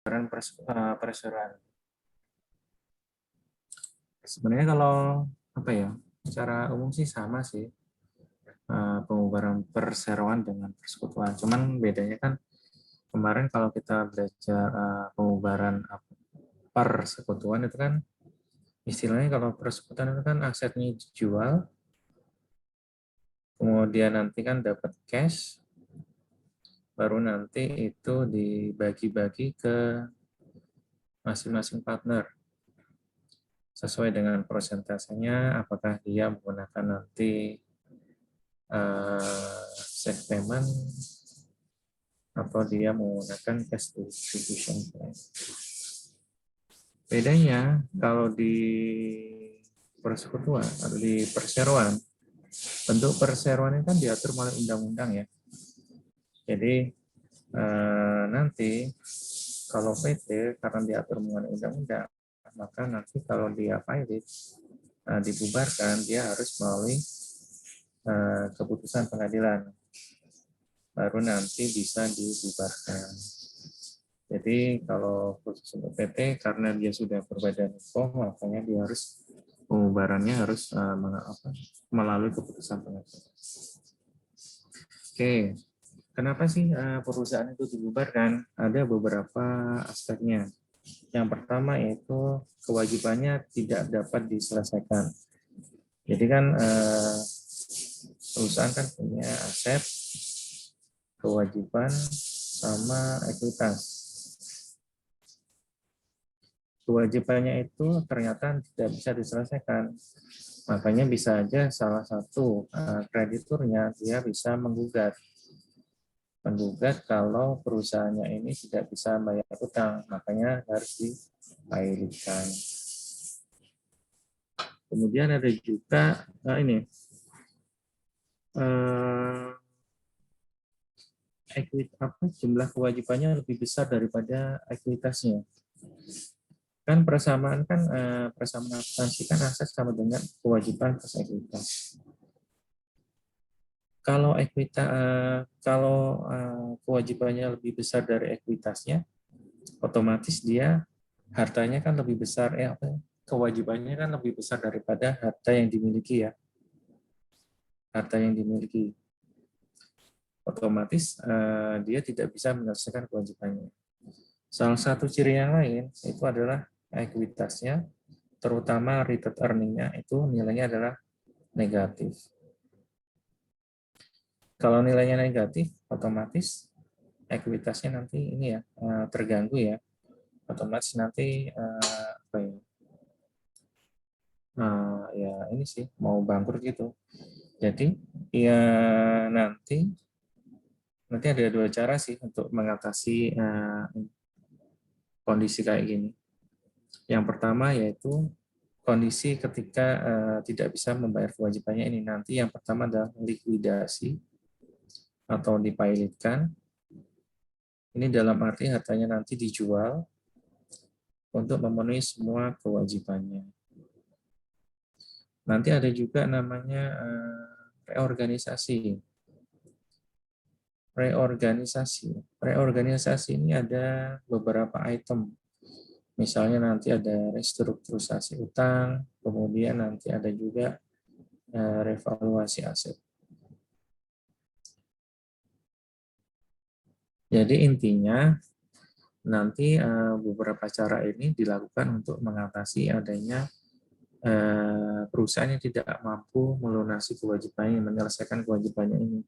perseroan. Sebenarnya kalau apa ya, secara umum sih sama sih, pembubaran perseroan dengan persekutuan. Cuman bedanya kan kemarin kalau kita belajar pembubaran persekutuan itu kan istilahnya, kalau persekutuan itu kan asetnya dijual, kemudian nanti kan dapat cash, baru nanti itu dibagi-bagi ke masing-masing partner sesuai dengan persentasenya, apakah dia menggunakan nanti safe payment atau dia menggunakan cash distribution plan. Bedanya kalau di persekutuan atau di perseroan, bentuk perseroan ini kan diatur oleh undang-undang ya. Jadi nanti kalau PT karena diatur mengenai undang-undang, maka nanti kalau dia pilot dibubarkan, dia harus melalui keputusan pengadilan, baru nanti bisa dibubarkan. Jadi kalau khusus untuk PT karena dia sudah berbadan hukum, makanya dia harus pembubarannya harus melalui keputusan pengadilan. Oke, kenapa sih perusahaan itu dibubarkan? Ada beberapa aspeknya. Yang pertama yaitu kewajibannya tidak dapat diselesaikan. Jadi kan perusahaan kan punya aset, kewajiban, sama ekuitas. Kewajibannya itu ternyata tidak bisa diselesaikan. Makanya bisa aja salah satu krediturnya dia bisa menggugat kalau perusahaannya ini tidak bisa bayar utang, makanya harus dipilotkan. Kemudian ada juga jumlah kewajibannya lebih besar daripada ekuitasnya. Kan persamaan akuntansi kan aset sama dengan kewajiban plus ekuitas. Kalau kewajibannya lebih besar dari ekuitasnya, otomatis dia hartanya kan lebih besar, kewajibannya kan lebih besar daripada harta yang dimiliki ya. Harta yang dimiliki, otomatis dia tidak bisa menyelesaikan kewajibannya. Salah satu ciri yang lain itu adalah ekuitasnya, terutama retained earning-nya itu nilainya adalah negatif. Kalau nilainya negatif, otomatis ekuitasnya nanti ini ya terganggu ya. Otomatis nanti ya ini sih mau bangkrut gitu. Jadi ya nanti ada dua cara sih untuk mengatasi kondisi kayak gini. Yang pertama yaitu kondisi ketika tidak bisa membayar kewajibannya ini, nanti yang pertama adalah likuidasi atau dipilotkan. Ini dalam arti hartanya nanti dijual untuk memenuhi semua kewajibannya. Nanti ada juga namanya reorganisasi. Reorganisasi ini ada beberapa item. Misalnya nanti ada restrukturisasi utang, kemudian nanti ada juga revaluasi aset. Jadi intinya nanti beberapa cara ini dilakukan untuk mengatasi adanya perusahaan yang tidak mampu melunasi kewajibannya, menyelesaikan kewajibannya ini.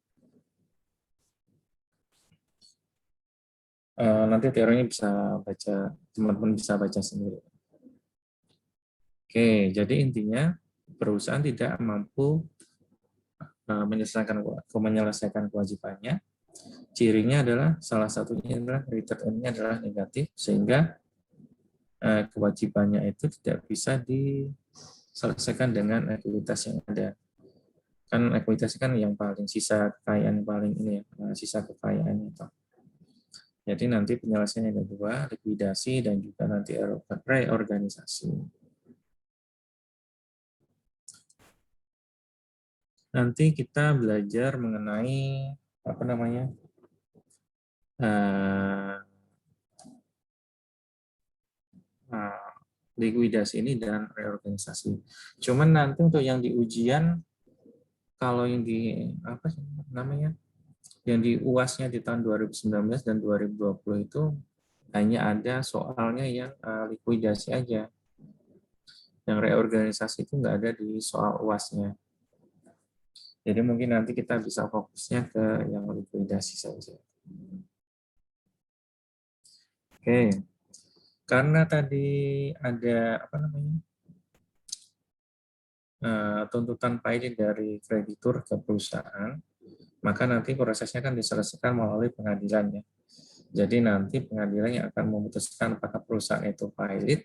Nanti teorinya bisa baca, teman-teman bisa baca sendiri. Oke, jadi intinya perusahaan tidak mampu menyelesaikan kewajibannya. Cirinya adalah salah satunya adalah return-nya adalah negatif, sehingga kewajibannya itu tidak bisa diselesaikan dengan ekuitas yang ada. Kan ekuitas kan yang paling sisa kekayaan paling ini ya, sisa kekayaan itu. Jadi nanti penyelesaiannya ada dua, likuidasi dan juga nanti reorganisasi. Nanti kita belajar mengenai likuidasi ini dan reorganisasi. Cuman nanti untuk yang di ujian, kalau yang di apa sih namanya, yang di UAS-nya di tahun 2019 dan 2020 itu hanya ada soalnya yang likuidasi aja. Yang reorganisasi itu nggak ada di soal UAS-nya. Jadi mungkin nanti kita bisa fokusnya ke yang likuidasi saja. Oke, karena tadi ada apa namanya tuntutan pilot dari kreditur ke perusahaan, maka nanti prosesnya kan diselesaikan melalui pengadilan ya. Jadi nanti pengadilan yang akan memutuskan apakah perusahaan itu pilot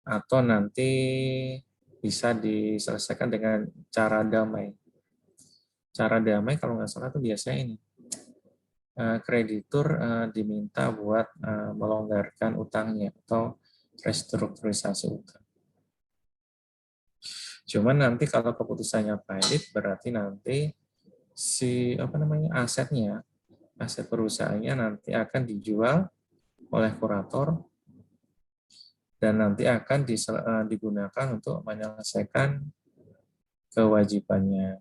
atau nanti bisa diselesaikan dengan cara damai. Cara damai kalau nggak salah itu biasanya ini, kreditur diminta buat melonggarkan utangnya atau restrukturisasi utang. Cuman nanti kalau keputusannya pilot berarti nanti si apa namanya aset perusahaannya nanti akan dijual oleh kurator dan nanti akan digunakan untuk menyelesaikan kewajibannya.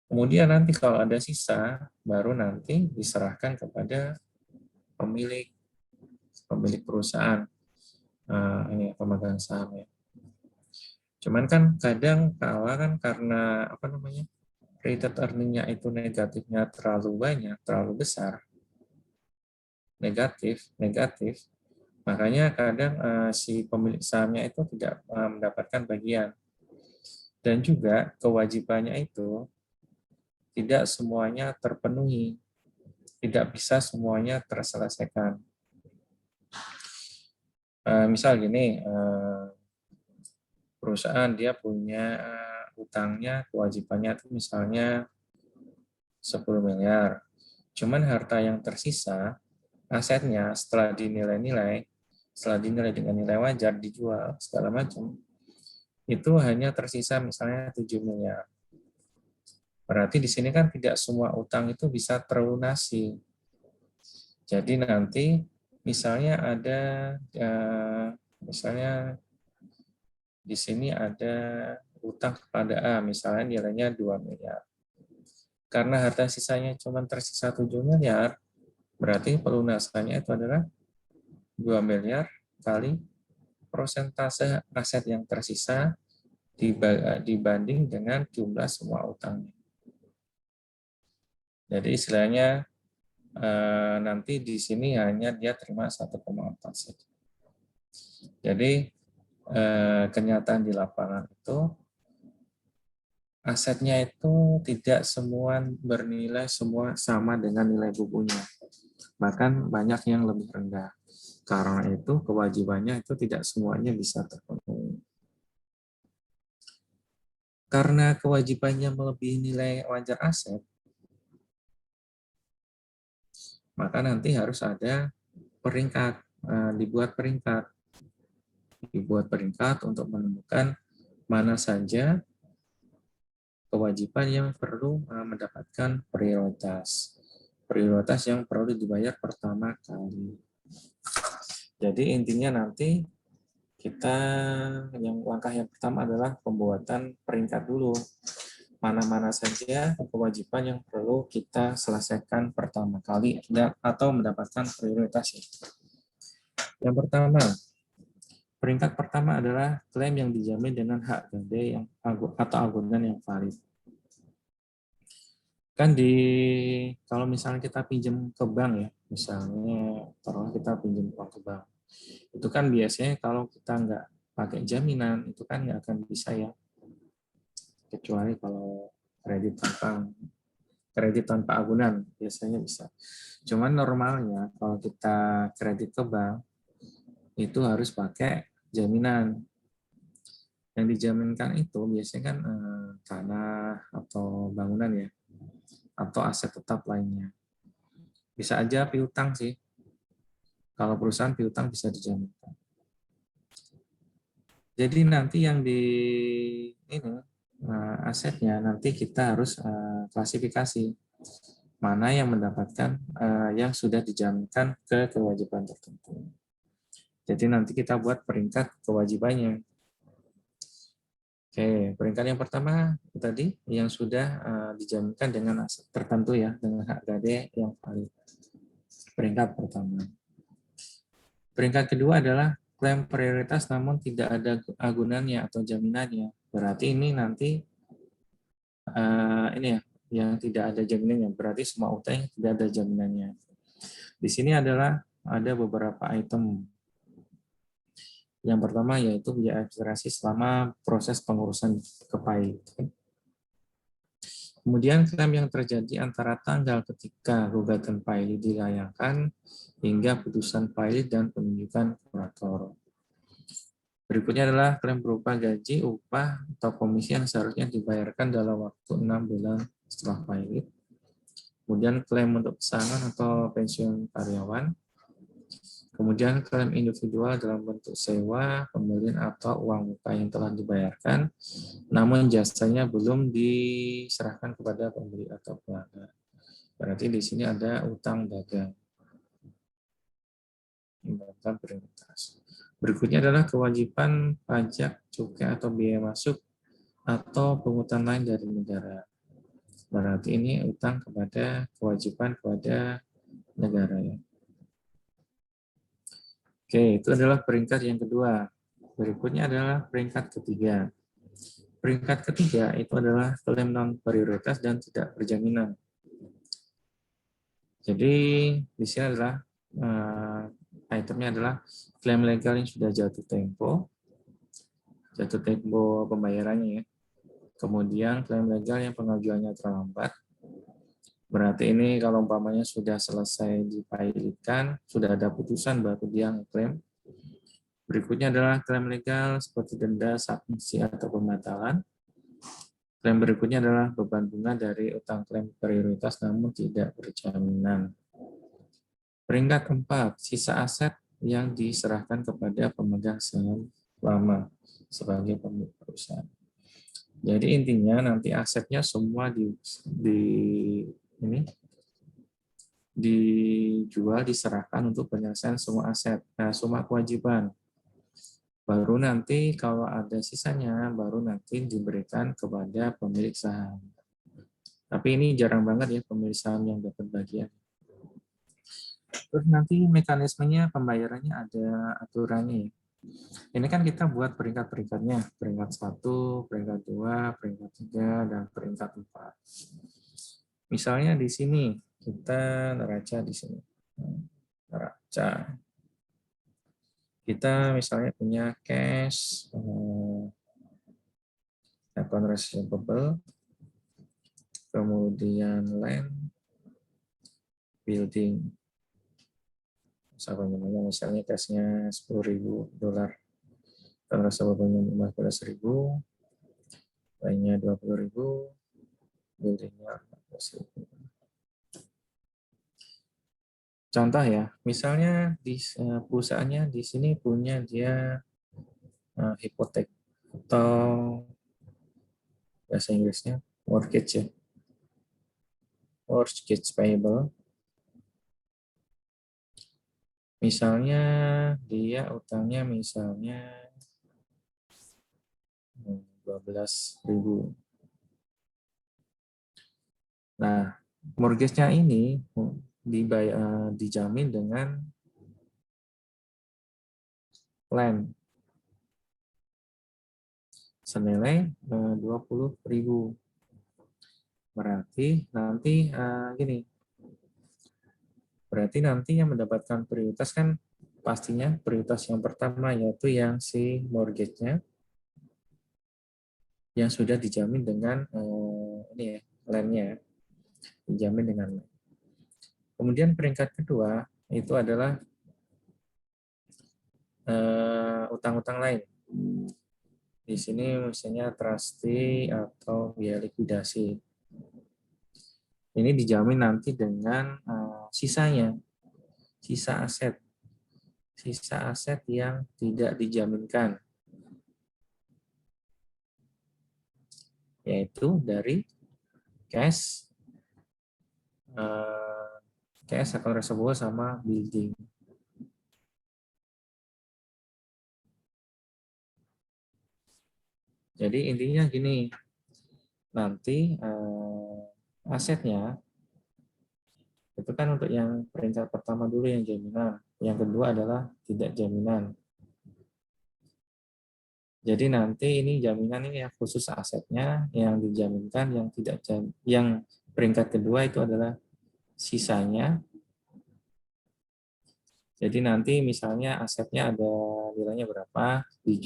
Kemudian nanti kalau ada sisa, baru nanti diserahkan kepada pemilik perusahaan, ini pemegang saham ya. Cuman kan kadang kala kan karena apa namanya retained earning-nya itu negatifnya terlalu banyak, terlalu besar, negatif, makanya kadang si pemilik sahamnya itu tidak mendapatkan bagian. Dan juga kewajibannya itu tidak semuanya terpenuhi, tidak bisa semuanya terselesaikan. Misal gini, perusahaan dia punya utangnya, kewajibannya itu misalnya 10 miliar. Cuman harta yang tersisa, asetnya setelah dinilai dengan nilai wajar, dijual, segala macam, itu hanya tersisa misalnya 7 miliar. Berarti di sini kan tidak semua utang itu bisa terlunasi. Jadi nanti misalnya ada, misalnya di sini ada utang kepada A, misalnya nilainya 2 miliar. Karena harta sisanya cuma tersisa 7 miliar, berarti pelunasannya itu adalah 2 miliar kali persentase aset yang tersisa dibanding dengan jumlah semua utangnya. Jadi istilahnya nanti di sini hanya dia terima 1,4 saja. Jadi kenyataan di lapangan itu asetnya itu tidak semua bernilai semua sama dengan nilai bukunya. Bahkan banyak yang lebih rendah. Karena itu kewajibannya itu tidak semuanya bisa terpenuhi. Karena kewajibannya melebihi nilai wajar aset, maka nanti harus ada peringkat, dibuat peringkat untuk menemukan mana saja kewajiban yang perlu mendapatkan prioritas yang perlu dibayar pertama kali. Jadi intinya nanti kita langkah yang pertama adalah pembuatan peringkat dulu. Mana-mana saja kewajiban yang perlu kita selesaikan pertama kali atau mendapatkan prioritas. Yang pertama, peringkat pertama adalah klaim yang dijamin dengan hak gade atau agunan yang valid. Kan kalau misalnya kita pinjam ke bank ya, misalnya taruhlah kita pinjam uang ke bank, itu kan biasanya kalau kita nggak pakai jaminan itu kan nggak akan bisa ya, kecuali kalau kredit tanpa agunan biasanya bisa. Cuman normalnya kalau kita kredit ke bank itu harus pakai jaminan. Yang dijaminkan itu biasanya kan tanah atau bangunan ya, atau aset tetap lainnya. Bisa aja piutang sih. Kalau perusahaan piutang bisa dijaminkan. Jadi nanti yang di ini asetnya nanti kita harus klasifikasi mana yang mendapatkan yang sudah dijaminkan ke kewajiban tertentu. Jadi nanti kita buat peringkat kewajibannya. Oke, peringkat yang pertama tadi yang sudah dijaminkan dengan aset tertentu ya, dengan hak gade yang valid. Peringkat pertama. Peringkat kedua adalah klaim prioritas namun tidak ada agunannya atau jaminannya. Berarti ini nanti ini ya, yang tidak ada jaminannya. Berarti semua utang yang tidak ada jaminannya. Di sini adalah ada beberapa item. Yang pertama yaitu biaya administrasi selama proses pengurusan kepai. Kemudian klaim yang terjadi antara tanggal ketika gugatan pilot dilayangkan hingga putusan pilot dan penunjukan kurator. Berikutnya adalah klaim berupa gaji, upah, atau komisi yang seharusnya dibayarkan dalam waktu 6 bulan setelah pilot. Kemudian klaim untuk pesangon atau pensiun karyawan. Kemudian klaim individual dalam bentuk sewa, pembelian atau uang muka yang telah dibayarkan, namun jasanya belum diserahkan kepada pembeli atau pelanggan. Berarti di sini ada utang dagang. Imbauan prioritas. Berikutnya adalah kewajiban pajak, cukai atau biaya masuk atau pungutan lain dari negara. Berarti ini utang kepada kewajiban kepada negara ya. Oke, itu adalah peringkat yang kedua. Berikutnya adalah peringkat ketiga. Peringkat ketiga itu adalah klaim non prioritas dan tidak berjaminan. Jadi di sini adalah itemnya adalah klaim legal yang sudah jatuh tempo pembayarannya ya. Kemudian klaim legal yang pengajuannya terlambat. Berarti ini kalau umpamanya sudah selesai dipilotkan, sudah ada putusan baru dia ngeklaim. Berikutnya adalah klaim legal seperti denda, sanksi atau pembatalan. Klaim berikutnya adalah beban bunga dari utang klaim prioritas namun tidak berjaminan. Peringkat keempat, sisa aset yang diserahkan kepada pemegang saham lama sebagai pemilik perusahaan. Jadi intinya nanti asetnya semua dijual, diserahkan untuk penyelesaian semua aset, semua kewajiban. Baru nanti kalau ada sisanya, baru nanti diberikan kepada pemilik saham. Tapi ini jarang banget ya pemilik saham yang dapat bagian. Terus nanti mekanismenya pembayarannya ada aturannya ya. Ini kan kita buat peringkat-peringkatnya, peringkat 1, peringkat 2, peringkat 3, dan peringkat 4. Misalnya di sini, kita neraca di sini. Neraca. Kita misalnya punya cash, account receivable, kemudian land, building. Misalnya cashnya $10.000, account receivable-nya $15.000, lainnya $20.000, buildingnya $14.000. Contoh ya, misalnya di perusahaannya di sini punya dia hipotek atau bahasa Inggrisnya mortgage ya, mortgage payable. Misalnya dia utangnya misalnya 12.000. Nah, mortgage-nya ini dijamin dengan land senilai 20.000. Berarti nanti gini. Berarti nanti yang mendapatkan prioritas kan pastinya prioritas yang pertama yaitu yang si mortgage-nya yang sudah dijamin dengan ini ya, land-nya dijamin dengan land. Kemudian peringkat kedua itu adalah utang-utang lain. Di sini misalnya trustee atau biaya likuidasi. Ini dijamin nanti dengan sisanya, sisa aset yang tidak dijaminkan, yaitu dari cash, kayak second reservoir sama building. Jadi intinya gini, nanti asetnya itu kan untuk yang peringkat pertama dulu yang jaminan, yang kedua adalah tidak jaminan. Jadi nanti ini jaminan ini yang khusus asetnya, yang dijaminkan, yang tidak yang peringkat kedua itu adalah sisanya. Jadi nanti misalnya asetnya ada nilainya berapa, di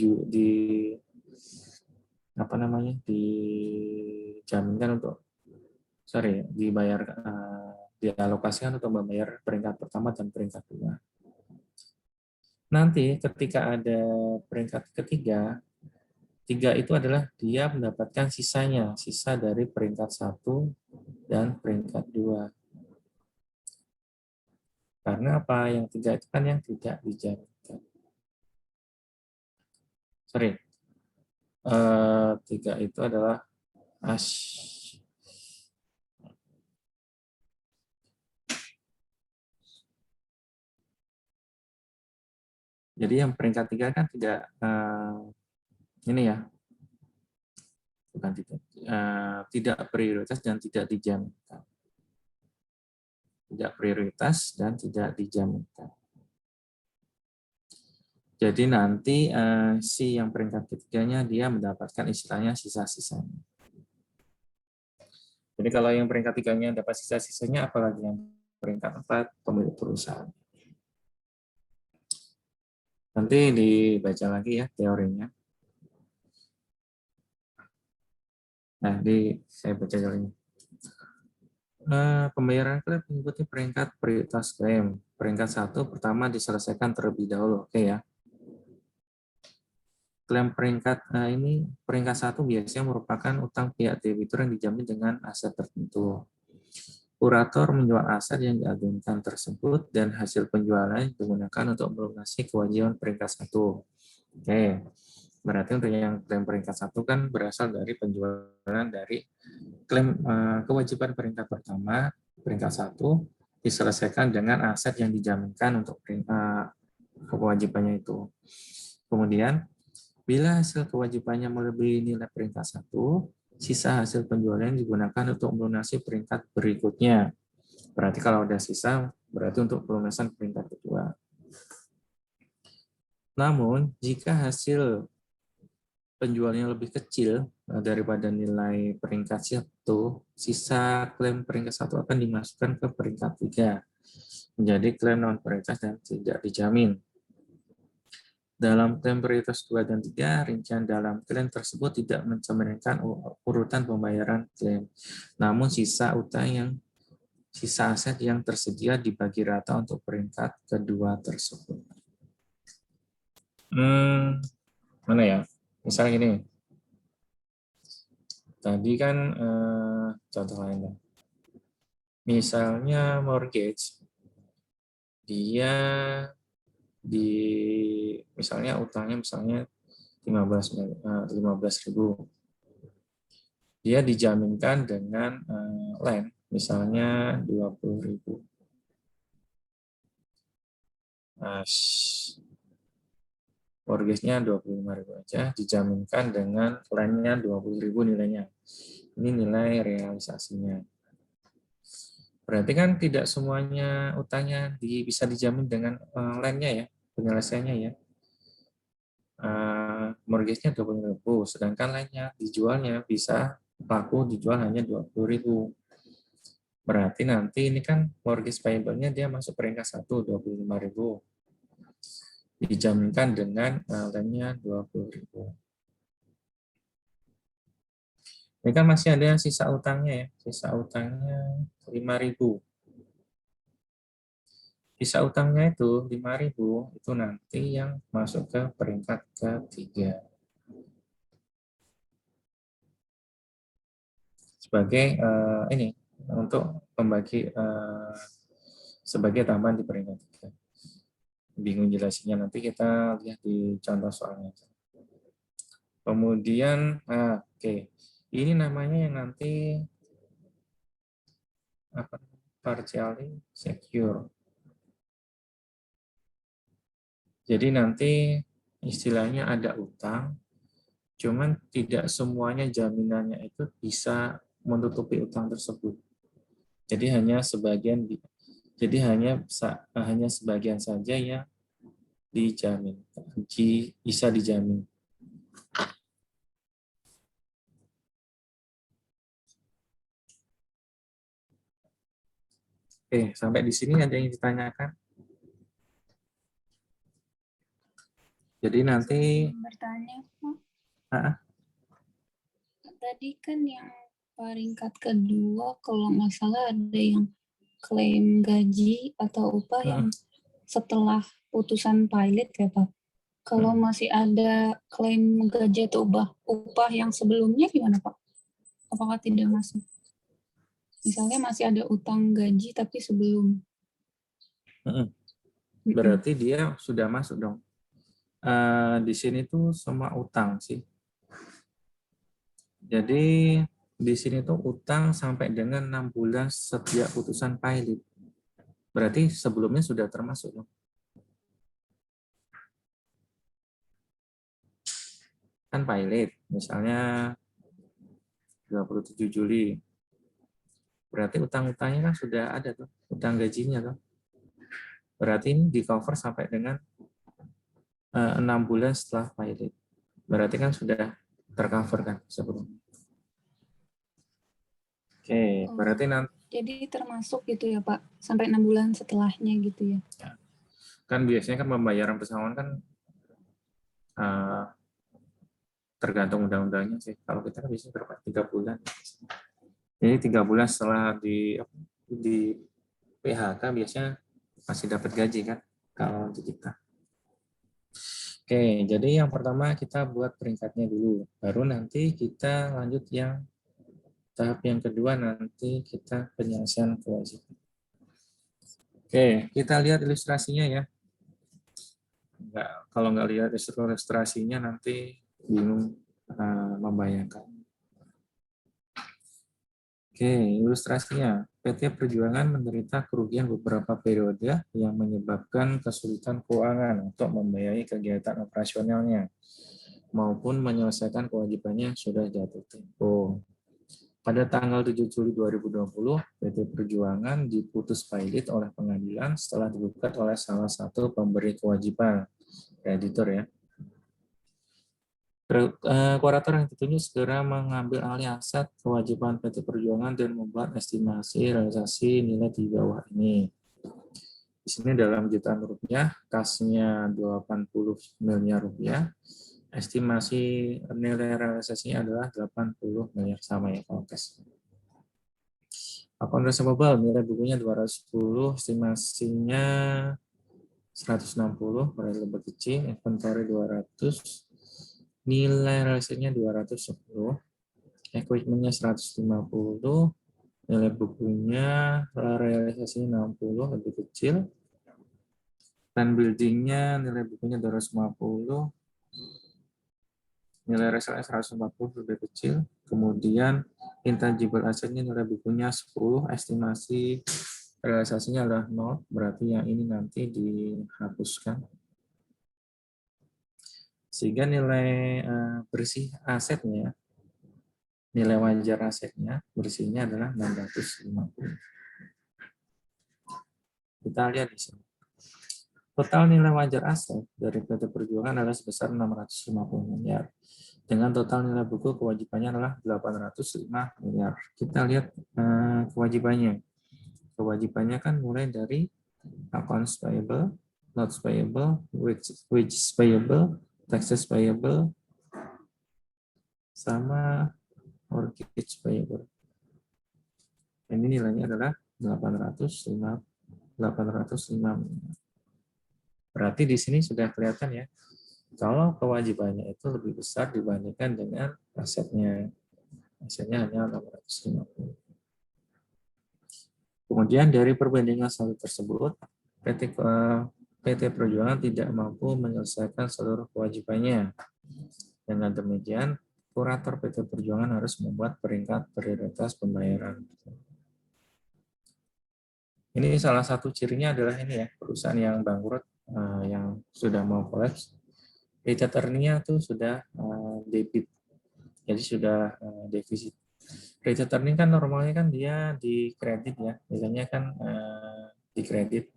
apa namanya, dijaminkan untuk dibayar, dialokasikan untuk membayar peringkat pertama dan peringkat kedua. Nanti ketika ada peringkat ketiga, tiga itu adalah dia mendapatkan sisanya, sisa dari peringkat 1 dan peringkat 2. Karena apa? Yang 3 itu kan yang tidak dijaminkan. Sorry, 3 itu adalah jadi yang peringkat 3 kan tidak ini ya, bukan tidak prioritas dan tidak dijaminkan. Tidak prioritas dan tidak dijaminkan. Jadi nanti si yang peringkat ketiganya dia mendapatkan istilahnya sisa-sisanya. Jadi kalau yang peringkat 3-nya dapat sisa-sisanya, apalagi yang peringkat 4 pemilik perusahaan. Nanti dibaca lagi ya teorinya. Nah, saya baca teorinya. Pembayaran klaim mengikuti peringkat prioritas klaim. Peringkat 1 pertama diselesaikan terlebih dahulu. Oke ya. Klaim peringkat ini peringkat 1 biasanya merupakan utang pihak debitur yang dijamin dengan aset tertentu. Kurator menjual aset yang diagunkan tersebut dan hasil penjualan digunakan untuk melunasi kewajiban peringkat 1. Oke, berarti untuk yang klaim peringkat 1 kan berasal dari penjualan dari klaim kewajiban peringkat pertama, peringkat 1 diselesaikan dengan aset yang dijaminkan untuk kewajibannya itu. Kemudian bila hasil kewajibannya melebihi nilai peringkat 1, sisa hasil penjualan digunakan untuk melunasi peringkat berikutnya. Berarti kalau ada sisa, berarti untuk pelunasan peringkat kedua. Namun, jika hasil penjualnya lebih kecil daripada nilai peringkat 1, sisa klaim peringkat 1 akan dimasukkan ke peringkat 3, menjadi klaim non prioritas dan tidak dijamin. Dalam klaim prioritas 2 dan 3, rincian dalam klaim tersebut tidak mencerminkan urutan pembayaran klaim. Namun sisa aset yang tersedia dibagi rata untuk peringkat kedua tersebut. Mana ya? Misalnya gini. Tadi kan contoh lainnya. Misalnya mortgage, dia misalnya utangnya misalnya 15.000. Dia dijaminkan dengan land misalnya 20.000. Mortgage-nya 25.000 aja, dijaminkan dengan land-nya 20.000 nilainya. Ini nilai realisasinya. Berarti kan tidak semuanya utangnya bisa dijamin dengan land-nya ya, penyelesaiannya ya. Mortgage-nya 20.000, sedangkan lainnya dijualnya bisa laku dijual hanya 20.000. Berarti nanti ini kan mortgage payable-nya dia masuk peringkat 1, 25.000. Dijaminkan dengan land-nya 20.000. Ini kan masih ada sisa utangnya ya, sisa utangnya 5.000. Sisa utangnya itu 5.000, itu nanti yang masuk ke peringkat ketiga. Sebagai ini untuk membagi sebagai tambahan di peringkat 3. Bingung jelasinnya, nanti kita lihat di contoh soalnya. Kemudian, oke. Ini namanya yang nanti partially secure. Jadi nanti istilahnya ada utang, cuman tidak semuanya jaminannya itu bisa menutupi utang tersebut. Jadi hanya sebagian, hanya sebagian saja yang dijamin, bisa dijamin. Oke, sampai di sini ada yang ditanyakan? Jadi nanti bertanya, ah, tadi kan yang peringkat kedua kalau nggak salah ada yang klaim gaji atau upah yang setelah putusan pilot ya Pak. Kalau masih ada klaim gaji atau upah yang sebelumnya gimana Pak? Apakah tidak masuk? Misalnya masih ada utang gaji tapi sebelum. Berarti dia sudah masuk dong. Di sini tuh semua utang sih. Jadi di sini tuh utang sampai dengan 6 bulan sejak putusan pilot. Berarti sebelumnya sudah termasuk dong. Kan pilot, misalnya 27 Juli. Berarti utang-utangnya kan sudah ada tuh, utang gajinya tuh. Berarti ini di cover sampai dengan 6 bulan setelah pilot. Berarti kan sudah tercover kan sebelumnya. Oke, berarti nanti. Jadi termasuk gitu ya Pak, sampai 6 bulan setelahnya gitu ya. Kan biasanya kan pembayaran pesangon kan tergantung undang-undangnya sih. Kalau kita kan bisa berapa? 3 bulan. Jadi 3 bulan setelah di PHK biasanya masih dapat gaji kan kalau di kita. Oke, jadi yang pertama kita buat peringkatnya dulu. Baru nanti kita lanjut yang tahap yang kedua, nanti kita penyelesaian kewajiban. Oke, kita lihat ilustrasinya ya. Kalau nggak lihat ilustrasinya nanti bingung membayangkan. Oke, ilustrasinya. PT Perjuangan menderita kerugian beberapa periode yang menyebabkan kesulitan keuangan untuk membiayai kegiatan operasionalnya maupun menyelesaikan kewajibannya yang sudah jatuh tempo. Pada tanggal 7 Juli 2020, PT Perjuangan diputus pilot oleh pengadilan setelah digugat oleh salah satu pemberi kewajiban, kreditor ya. Kurator yang ditunjuk segera mengambil alih aset kewajiban PT Perjuangan dan membuat estimasi realisasi nilai di bawah ini. Di sini dalam jutaan rupiah, kasnya 80 miliar rupiah, estimasi nilai realisasinya adalah 80 miliar sama ya kalau cash. Akun receivable nilai bukunya 210, estimasinya 160, berarti lebih kecil, inventory 200, nilai realisasinya 210, equipment-nya 150, nilai bukunya realisasinya 60, lebih kecil, land building-nya nilai bukunya 250, nilai realisasinya 140, lebih kecil, kemudian intangible asset-nya nilai bukunya 10, estimasi realisasinya adalah 0, berarti yang ini nanti dihapuskan. Sehingga nilai bersih asetnya, nilai wajar asetnya, bersihnya adalah 650. Kita lihat di sini. Total nilai wajar aset dari PT Perjuangan adalah sebesar 650 miliar. Dengan total nilai buku kewajibannya adalah 805 miliar. Kita lihat kewajibannya. Kewajibannya kan mulai dari accounts payable, notes payable, wages payable, taxes payable, sama mortgage payable. Ini nilainya adalah 805. Berarti di sini sudah kelihatan ya, kalau kewajibannya itu lebih besar dibandingkan dengan asetnya. Asetnya hanya 850. Kemudian dari perbandingan saldo tersebut, PT Perjuangan tidak mampu menyelesaikan seluruh kewajibannya. Dengan demikian, kurator PT Perjuangan harus membuat peringkat prioritas pembayaran. Ini salah satu cirinya adalah ini ya, perusahaan yang bangkrut, yang sudah mau kolaps, retained earning-nya tuh sudah debit, jadi sudah defisit. Retained earning kan normalnya kan dia di kredit ya, biasanya kan di kredit.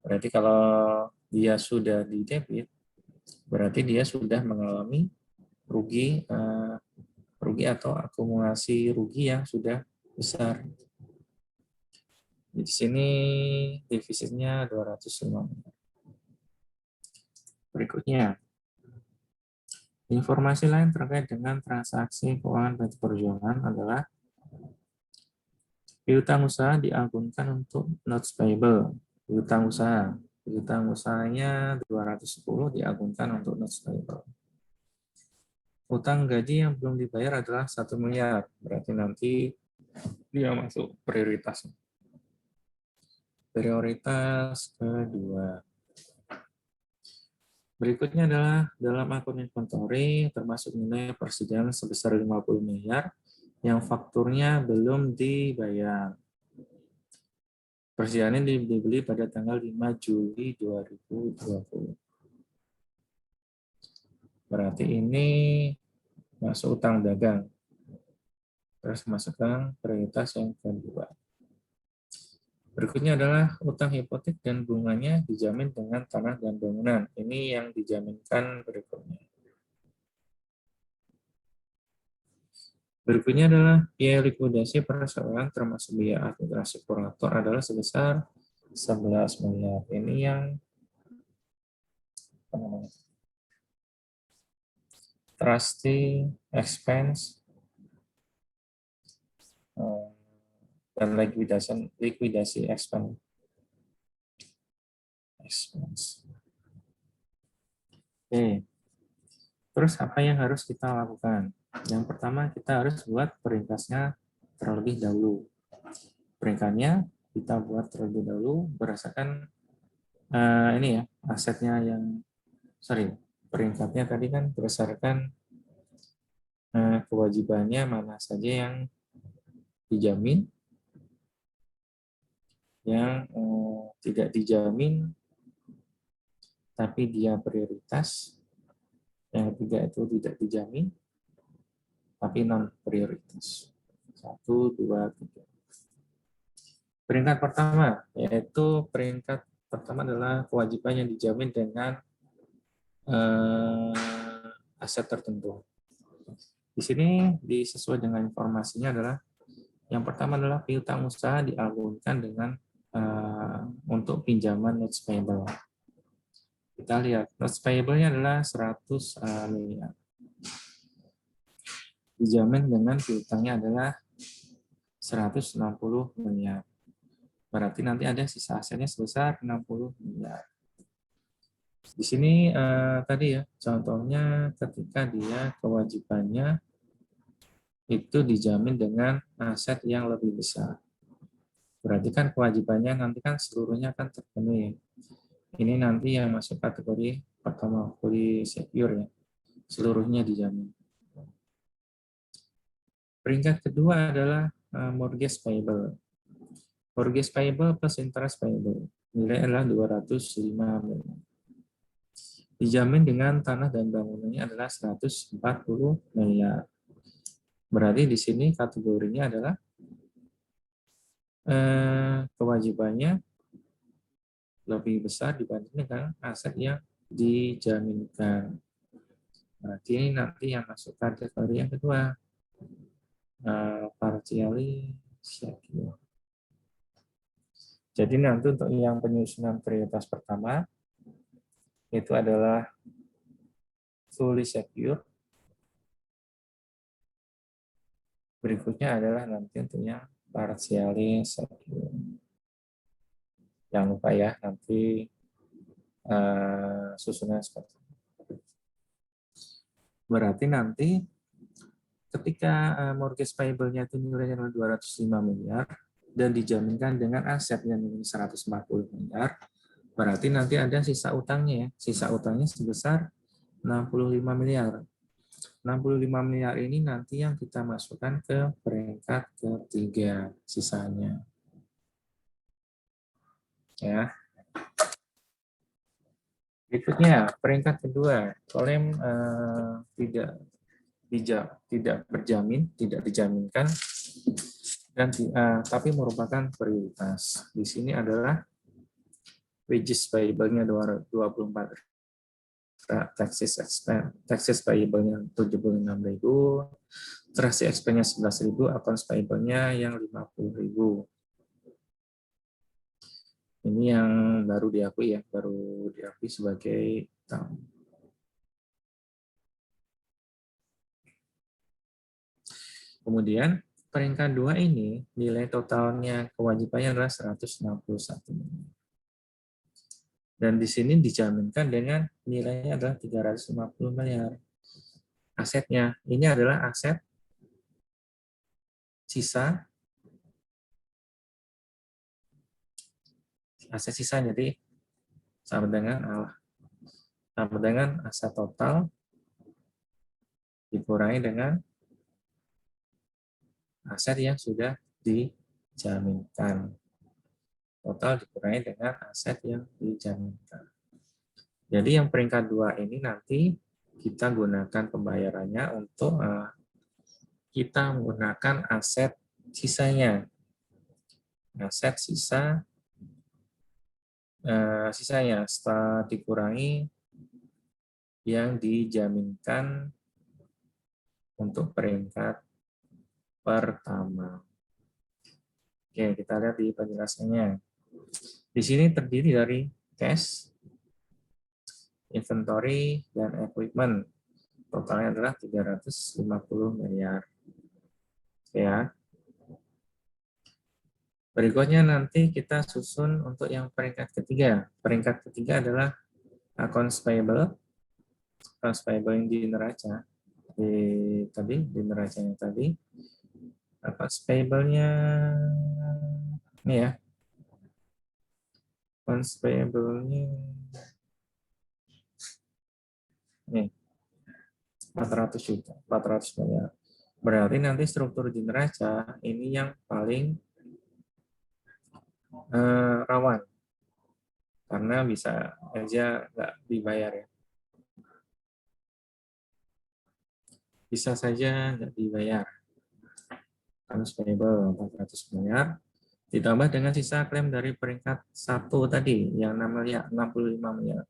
Berarti kalau dia sudah di debit, berarti dia sudah mengalami rugi rugi atau akumulasi rugi yang sudah besar. Di sini defisitnya 205 miliar. Berikutnya, informasi lain terkait dengan transaksi keuangan PT Perjuangan adalah piutang usaha diagunkan untuk notes payable. Piutang usaha. Piutang usahanya 210 diagunkan untuk notes payable. Utang gaji yang belum dibayar adalah 1 miliar. Berarti nanti dia masuk prioritas. Prioritas kedua. Berikutnya adalah dalam akun inventory termasuk nilai persediaan sebesar 50 miliar yang fakturnya belum dibayar. Persediaan ini dibeli pada tanggal 5 Juli 2020. Berarti ini masuk utang dagang. Terus masukkan prioritas yang kedua. Berikutnya adalah utang hipotek dan bunganya dijamin dengan tanah dan bangunan. Ini yang dijaminkan berikutnya. Berikutnya adalah biaya likuidasi perseroan termasuk biaya administrasi kurator adalah sebesar 11 miliar. Ini yang trustee expense dan likuidasi expense. Oke. Terus apa yang harus kita lakukan? Yang pertama kita harus buat peringkasnya terlebih dahulu. Peringkatnya kita buat terlebih dahulu berdasarkan ini ya, asetnya yang peringkatnya tadi kan berdasarkan kewajibannya mana saja yang dijamin, yang tidak dijamin tapi dia prioritas, yang ketiga itu tidak dijamin tapi non prioritas. 1, 2, 3. Peringkat pertama adalah kewajiban yang dijamin dengan aset tertentu. Di sini disesuai dengan informasinya adalah yang pertama adalah piutang usaha diagunkan dengan untuk pinjaman notes payable. Kita lihat notes payable-nya adalah 100 miliar. Dijamin dengan piutangnya adalah 160 miliar. Berarti nanti ada sisa asetnya sebesar 60 miliar. Di sini tadi ya, contohnya ketika dia kewajibannya itu dijamin dengan aset yang lebih besar. Berarti kan kewajibannya nanti kan seluruhnya kan terpenuhi. Ini nanti yang masuk kategori pertama, fully secure ya. Seluruhnya dijamin. Peringkat kedua adalah mortgage payable. Mortgage payable plus interest payable. Nilai adalah 205 miliar. Dijamin dengan tanah dan bangunannya adalah 140 miliar. Berarti di sini kategorinya adalah kewajibannya lebih besar dibanding dengan aset yang dijaminkan. Berarti ini nanti yang masuk kategori yang kedua, partially secure. Jadi nanti untuk yang penyusunan prioritas pertama itu adalah fully secure. Berikutnya adalah nanti untuk yang partially secure. Jangan lupa ya nanti susunan seperti ini. Berarti nanti ketika mortgage payable-nya itu nilainya 205 miliar dan dijaminkan dengan aset yang nilainya 140 miliar, berarti nanti ada sisa utangnya ya. Sisa utangnya sebesar 65 miliar. 65 miliar ini nanti yang kita masukkan ke peringkat ketiga sisanya. Ya. Berikutnya, peringkat kedua, klaim tidak berjamin, tidak dijaminkan, dan tapi merupakan prioritas. Di sini adalah wages payable-nya 24, taxes payable-nya 76.000, transaksi expense-nya 11.000, accounts payable-nya yang 50.000. Ini yang baru diakui sebagai utang. Kemudian peringkat 2 ini nilai totalnya kewajibannya adalah 161 miliar. Dan di sini dijaminkan dengan nilainya adalah 350 miliar. Asetnya ini adalah aset sisa, jadi sama dengan aset total dikurangi dengan aset yang sudah dijaminkan. Total dikurangi dengan aset yang dijaminkan. Jadi yang peringkat 2 ini nanti kita gunakan pembayarannya untuk kita menggunakan aset sisanya. Aset sisanya setelah dikurangi yang dijaminkan untuk peringkat pertama. Oke, kita lihat di penjelasannya. Di sini terdiri dari cash, inventory, dan equipment. Totalnya adalah 350 miliar. Ya. Berikutnya nanti kita susun untuk yang peringkat ketiga. Peringkat ketiga adalah accounts payable. Accounts payable yang di neraca. Di neracanya tadi. Accounts payable-nya ini ya. Accounts payable-nya ini 400 juta, 400 miliar. Berarti nanti struktur di neraca ini yang paling rawan karena bisa aja nggak dibayar ya. Bisa saja nggak dibayar. Accounts payable 400 miliar ditambah dengan sisa klaim dari peringkat 1 tadi yang namanya 65 miliar.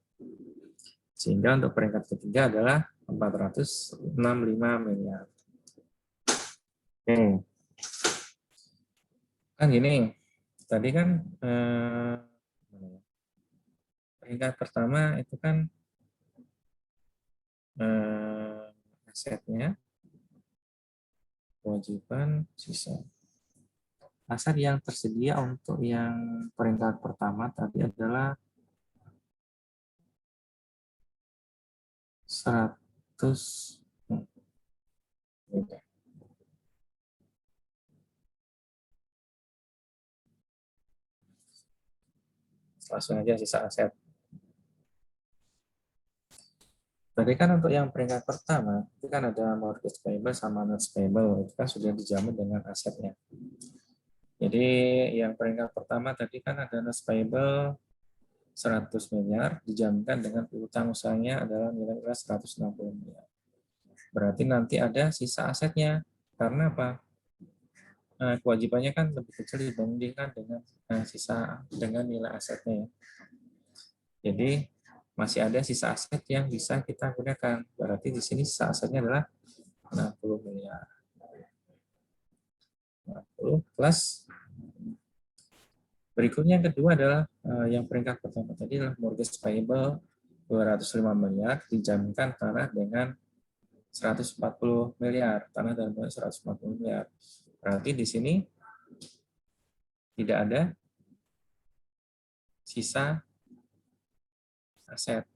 Sehingga untuk peringkat ketiga adalah 465 miliar. Oke. Kan gini, tadi kan peringkat pertama itu kan asetnya, kewajiban, sisa. Aset yang tersedia untuk yang peringkat pertama tadi adalah 100. Langsung aja sisa aset. Tadi kan untuk yang peringkat pertama, itu kan ada mortgage payable sama notes payable, itu kan sudah dijamin dengan asetnya. Jadi yang peringkat pertama tadi kan ada notes payable 100 miliar, dijaminkan dengan piutang usahanya adalah nilai 160 miliar. Berarti nanti ada sisa asetnya. Karena apa? Kewajibannya kan lebih kecil dibandingkan dengan dengan nilai asetnya. Jadi masih ada sisa aset yang bisa kita gunakan. Berarti di sini sisa asetnya adalah 60 miliar. 60 plus. Berikutnya yang kedua adalah yang peringkat pertama tadi adalah mortgage payable 205 miliar dijaminkan tanah dengan 140 miliar. Tanah dalam bentuk 140 miliar. Berarti di sini tidak ada sisa aset.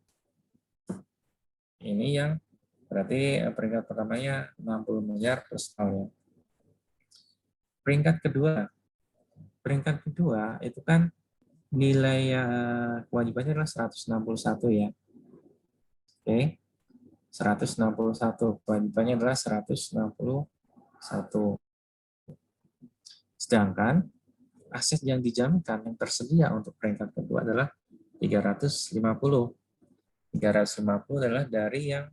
Ini yang berarti peringkat pertamanya 60 miliar plus ya. Peringkat kedua itu kan nilai kewajibannya adalah 161 ya. Oke. 161. Kewajibannya adalah 161. Sedangkan aset yang dijaminkan yang tersedia untuk peringkat kedua adalah 350. 350 adalah dari yang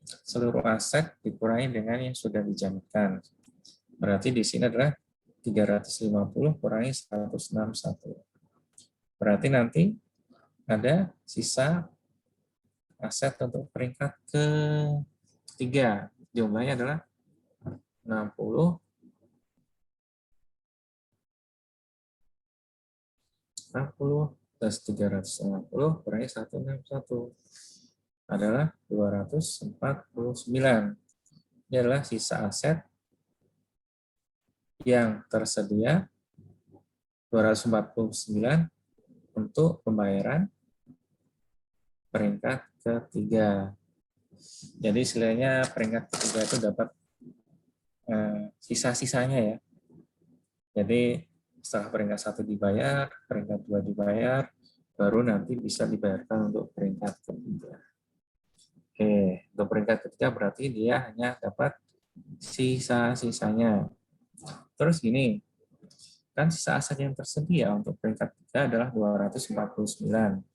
seluruh aset dikurangi dengan yang sudah dijaminkan. Berarti di sini adalah 350 kurangi 161. Berarti nanti ada sisa aset untuk peringkat ketiga. Jumlahnya adalah 60 plus 360 kurangi 161 adalah 249. Ini adalah sisa aset yang tersedia 249 untuk pembayaran peringkat ketiga. Jadi istilahnya peringkat ketiga itu dapat sisa-sisanya ya. Jadi setelah peringkat 1 dibayar, peringkat 2 dibayar, baru nanti bisa dibayarkan untuk peringkat ketiga. Oke, untuk peringkat ketiga berarti dia hanya dapat sisa-sisanya. Terus gini, kan sisa aset yang tersedia untuk peringkat ketiga adalah 249.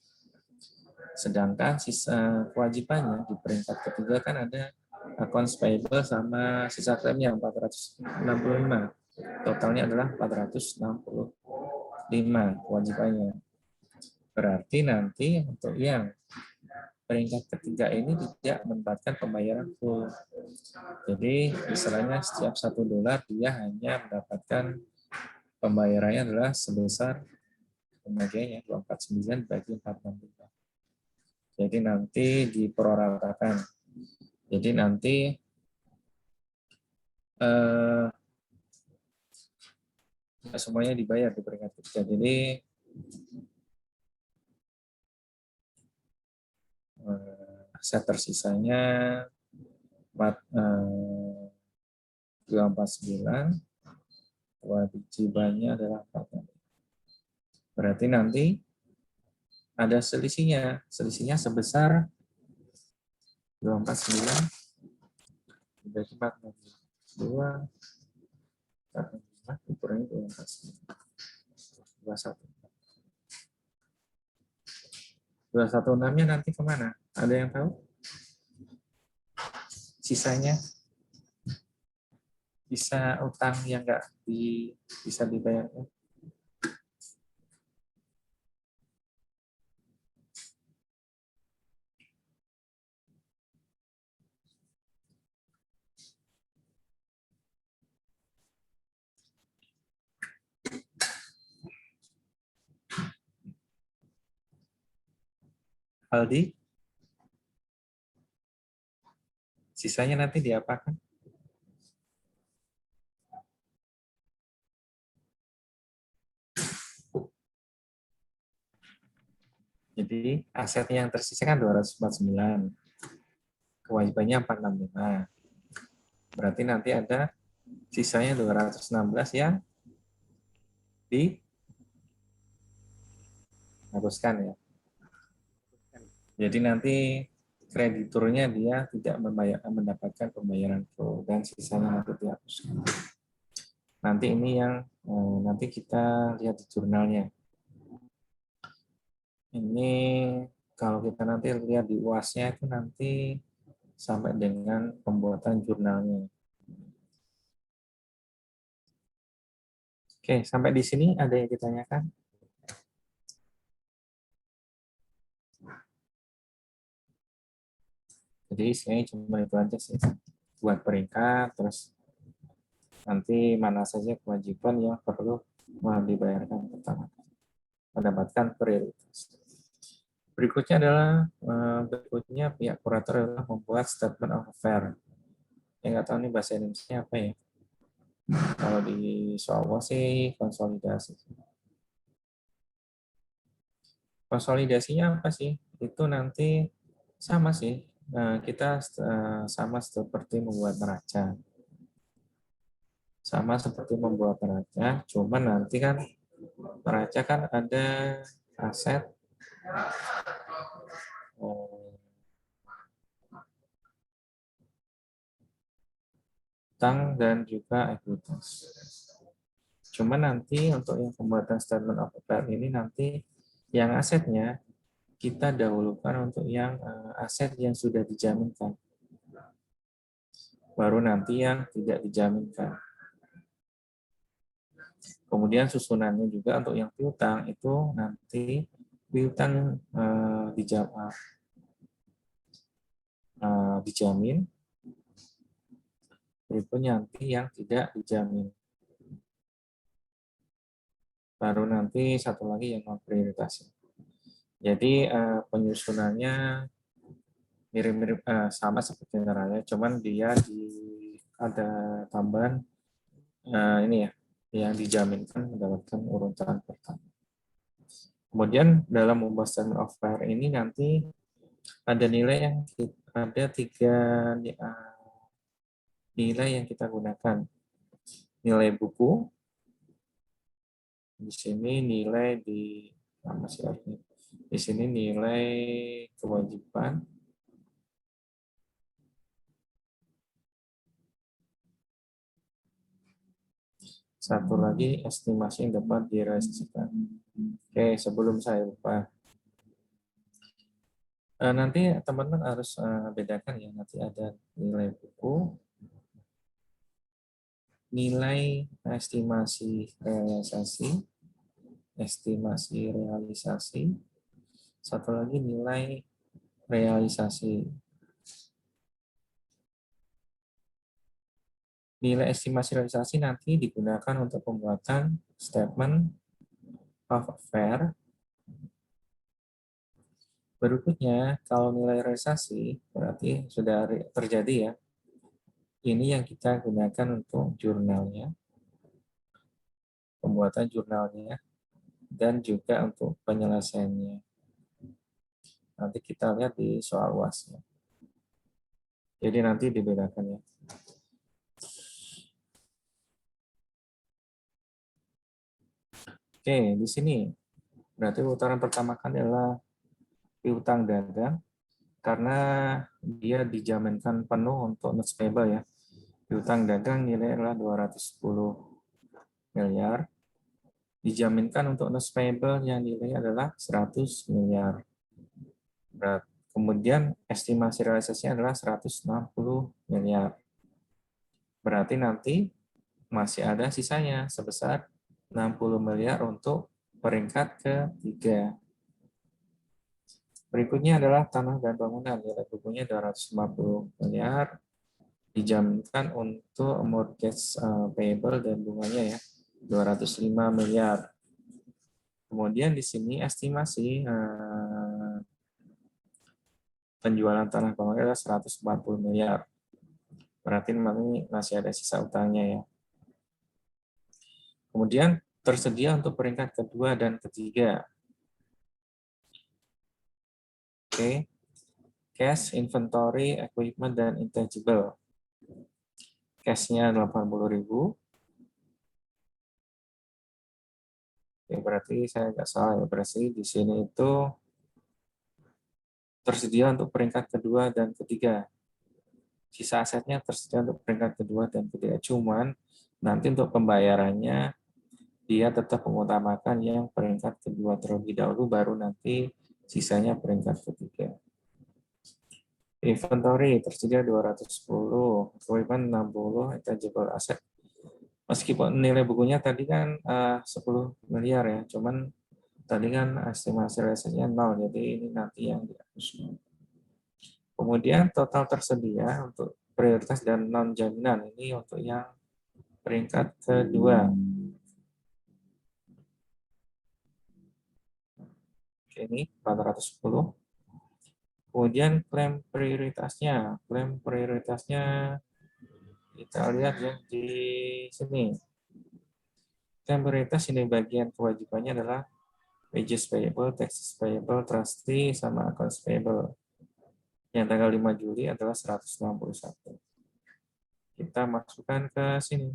Sedangkan sisa kewajibannya di peringkat ketiga kan ada accounts payable sama sisa klaimnya 465. Totalnya adalah 465 kewajibannya. Berarti nanti untuk yang peringkat ketiga ini tidak mendapatkan pembayaran full. Jadi istilahnya setiap $1 dia hanya mendapatkan pembayarannya adalah sebesar pembagiannya 249 bagi 465. Jadi nanti diproratakan. Jadi nanti semuanya dibayar di peringkat ketiga. Jadi aset tersisanya 249, kewajibannya adalah 4. Berarti nanti ada selisihnya. Selisihnya sebesar 249 dibagi 4 2 dikurangi 249. 216-nya nanti kemana? Ada yang tahu? Sisanya bisa utang yang nggak bisa dibayarkan. Aldi, sisanya nanti diapakan? Jadi asetnya yang tersisa kan 249, kewajibannya 465. Berarti nanti ada sisanya 216 yang dihapuskan ya. Jadi nanti krediturnya dia tidak mendapatkan pembayaran full dan sisanya nanti dihapuskan. Nanti ini yang nanti kita lihat di jurnalnya. Ini kalau kita nanti lihat di UAS-nya itu nanti sampai dengan pembuatan jurnalnya. Oke, sampai di sini ada yang ditanyakan? Jadi saya cuma itu aja sih. Buat peringkat, terus nanti mana saja kewajiban yang perlu dibayarkan pertama. Mendapatkan prioritas. Berikutnya adalah pihak kurator adalah membuat statement of affair. Yang nggak tahu nih bahasa Indonesia apa ya? Kalau di Soalwo sih konsolidasi. Konsolidasinya apa sih? Itu nanti sama sih. Kita sama seperti membuat neraca. Sama seperti membuat neraca, cuman nanti kan neraca kan ada aset utang dan juga ekuitas. Cuma nanti untuk yang pembuatan statement of affair ini nanti yang asetnya kita dahulukan untuk yang aset yang sudah dijaminkan. Baru nanti yang tidak dijaminkan. Kemudian susunannya juga untuk yang piutang itu nanti piutang dijamin, berikutnya nanti yang tidak dijamin. Baru nanti satu lagi yang non prioritas. Jadi penyusunannya mirip-mirip sama seperti neraya, cuman dia ada tambahan ini ya, yang dijaminkan mendapatkan urutan pertama. Kemudian dalam membuat statement of affair ini nanti ada tiga nilai yang kita gunakan. Nilai buku, di sini nilai di sini nilai kewajiban, satu lagi estimasi yang dapat direalisasikan. Oke, sebelum saya lupa, nanti teman-teman harus bedakan ya, nanti ada nilai buku, nilai estimasi realisasi, satu lagi nilai realisasi. Nilai estimasi realisasi nanti digunakan untuk pembuatan statement of affair. Berikutnya, kalau nilai realisasi berarti sudah terjadi ya. Ini yang kita gunakan untuk jurnalnya, pembuatan jurnalnya, dan juga untuk penyelesaiannya. Nanti kita lihat di soal UAS-nya. Jadi nanti dibedakan ya. Oke, di sini berarti putaran pertama kali adalah piutang dagang karena dia dijaminkan penuh untuk notes payable ya. Piutang dagang nilai adalah 210 miliar. Dijaminkan untuk notes payable yang nilai adalah 100 miliar. Kemudian estimasi realisasinya adalah 160 miliar. Berarti nanti masih ada sisanya sebesar 60 miliar untuk peringkat ketiga. Berikutnya adalah tanah dan bangunan. Nilai bukunya 250 miliar. Dijaminkan untuk mortgage payable dan bunganya ya 205 miliar. Kemudian di sini estimasi penjualan tanah bangunan adalah 140 miliar. Berarti masih ada sisa utangnya ya. Kemudian tersedia untuk peringkat kedua dan ketiga. Oke. Cash, inventory, equipment, dan intangible. Cash-nya 80.000. Oke, berarti saya nggak salah ya. Berarti di sini itu tersedia untuk peringkat kedua dan ketiga. Sisa asetnya tersedia untuk peringkat kedua dan ketiga. Cuman nanti untuk pembayarannya dia tetap mengutamakan yang peringkat kedua terlebih dahulu, baru nanti sisanya peringkat ketiga. Inventory tersedia 210, equipment 60, intangible asset. Meskipun nilai bukunya tadi kan 10 miliar ya, cuman tadi kan estimasi realisasinya 0, jadi ini nanti yang dihapus. Kemudian total tersedia untuk prioritas dan non jaminan, ini untuk yang peringkat kedua. Ini 410. Kemudian klaim prioritasnya kita lihat ya di sini. Klaim prioritas ini bagian kewajibannya adalah wages payable, taxes payable, trustee, sama accounts payable. Yang tanggal 5 Juli adalah 161. Kita masukkan ke sini.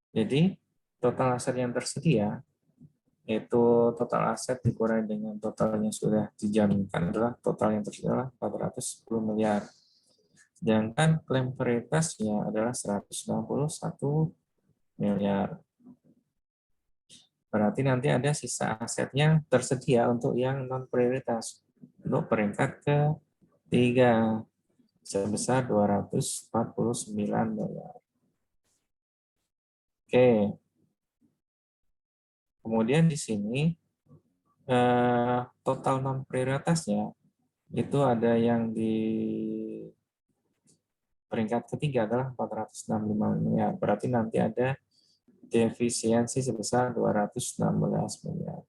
Jadi total aset yang tersedia yaitu total aset dikurangi dengan total yang sudah dijaminkan adalah total yang tersedia adalah 410 miliar. Sedangkan klaim prioritasnya adalah 161 miliar. Berarti nanti ada sisa asetnya tersedia untuk yang non prioritas untuk peringkat ketiga sebesar 249 miliar. Oke. Kemudian di sini total non prioritasnya itu ada yang di peringkat ketiga adalah 465 miliar. Berarti nanti ada defisiensi sebesar 216 miliar.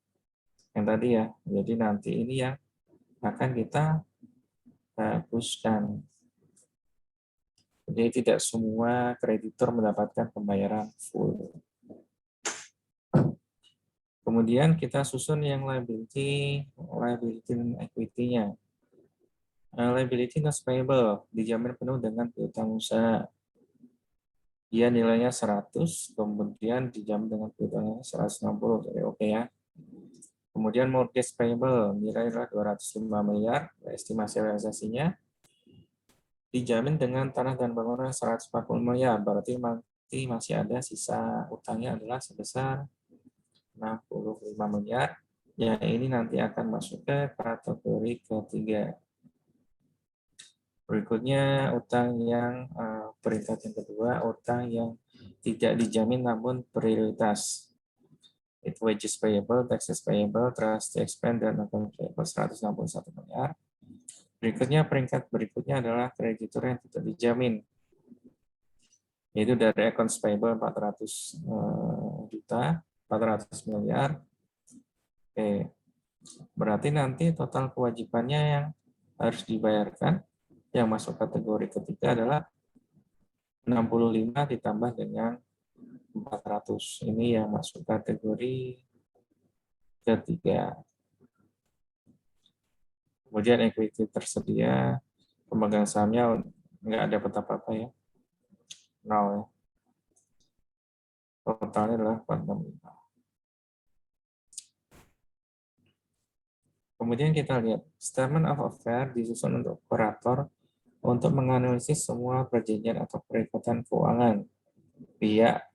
Yang tadi ya. Jadi nanti ini yang akan kita hapuskan. Jadi tidak semua kreditur mendapatkan pembayaran full. Kemudian kita susun yang liability dan equity-nya. Liability notes payable dijamin penuh dengan piutang usaha. Dia nilainya 100, kemudian dijamin dengan piutangnya 160. Jadi oke ya. Kemudian mortgage payable nilainya 205 miliar, estimasi realisasinya dijamin dengan tanah dan bangunan 140 miliar, berarti masih ada sisa utangnya adalah sebesar 65 miliar. Ya, ini nanti akan masuk ke kategori ketiga. Berikutnya utang yang peringkat yang kedua, utang yang tidak dijamin namun prioritas. Itu wages payable, taxes payable, trust expense, dan account payable 161 miliar. Berikutnya peringkat berikutnya adalah kreditur yang tidak dijamin. Yaitu dari accounts payable 400 juta, 400 miliar. Oke. Berarti nanti total kewajibannya yang harus dibayarkan yang masuk kategori ketiga adalah 65 ditambah dengan 400. Ini yang masuk kategori ketiga. Kemudian equity tersedia, pemegang sahamnya nggak ada apa-apa ya. 0 ya. Totalnya adalah 465. Kemudian kita lihat statement of affair disusun untuk operator untuk menganalisis semua perjanjian atau perikatan keuangan pihak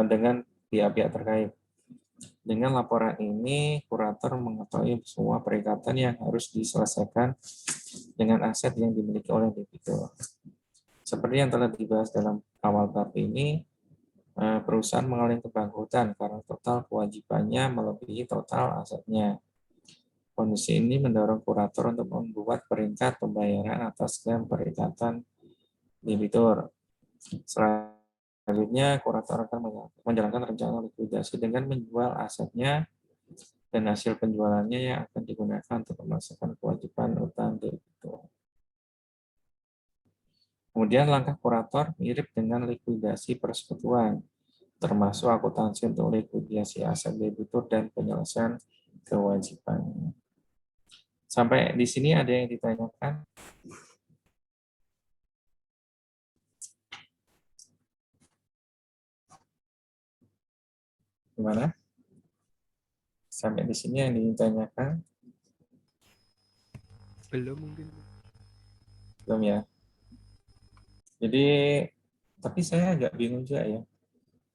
dengan pihak-pihak terkait. Dengan laporan ini, kurator mengetahui semua perikatan yang harus diselesaikan dengan aset yang dimiliki oleh debitur. Seperti yang telah dibahas dalam awal bab ini, perusahaan mengalami kebangkrutan karena total kewajibannya melebihi total asetnya. Kondisi ini mendorong kurator untuk membuat peringkat pembayaran atas klaim perikatan debitur. Selanjutnya, kurator akan menjalankan rencana likuidasi dengan menjual asetnya dan hasil penjualannya yang akan digunakan untuk memasukkan kewajiban utang debitur. Kemudian langkah kurator mirip dengan likuidasi persekutuan, termasuk akuntansi untuk likuidasi aset debitur dan penyelesaian kewajiban. Sampai di sini ada yang ditanyakan? Gimana? Sampai di sini yang ditanyakan? Belum mungkin. Belum ya? Jadi, tapi saya agak bingung juga ya.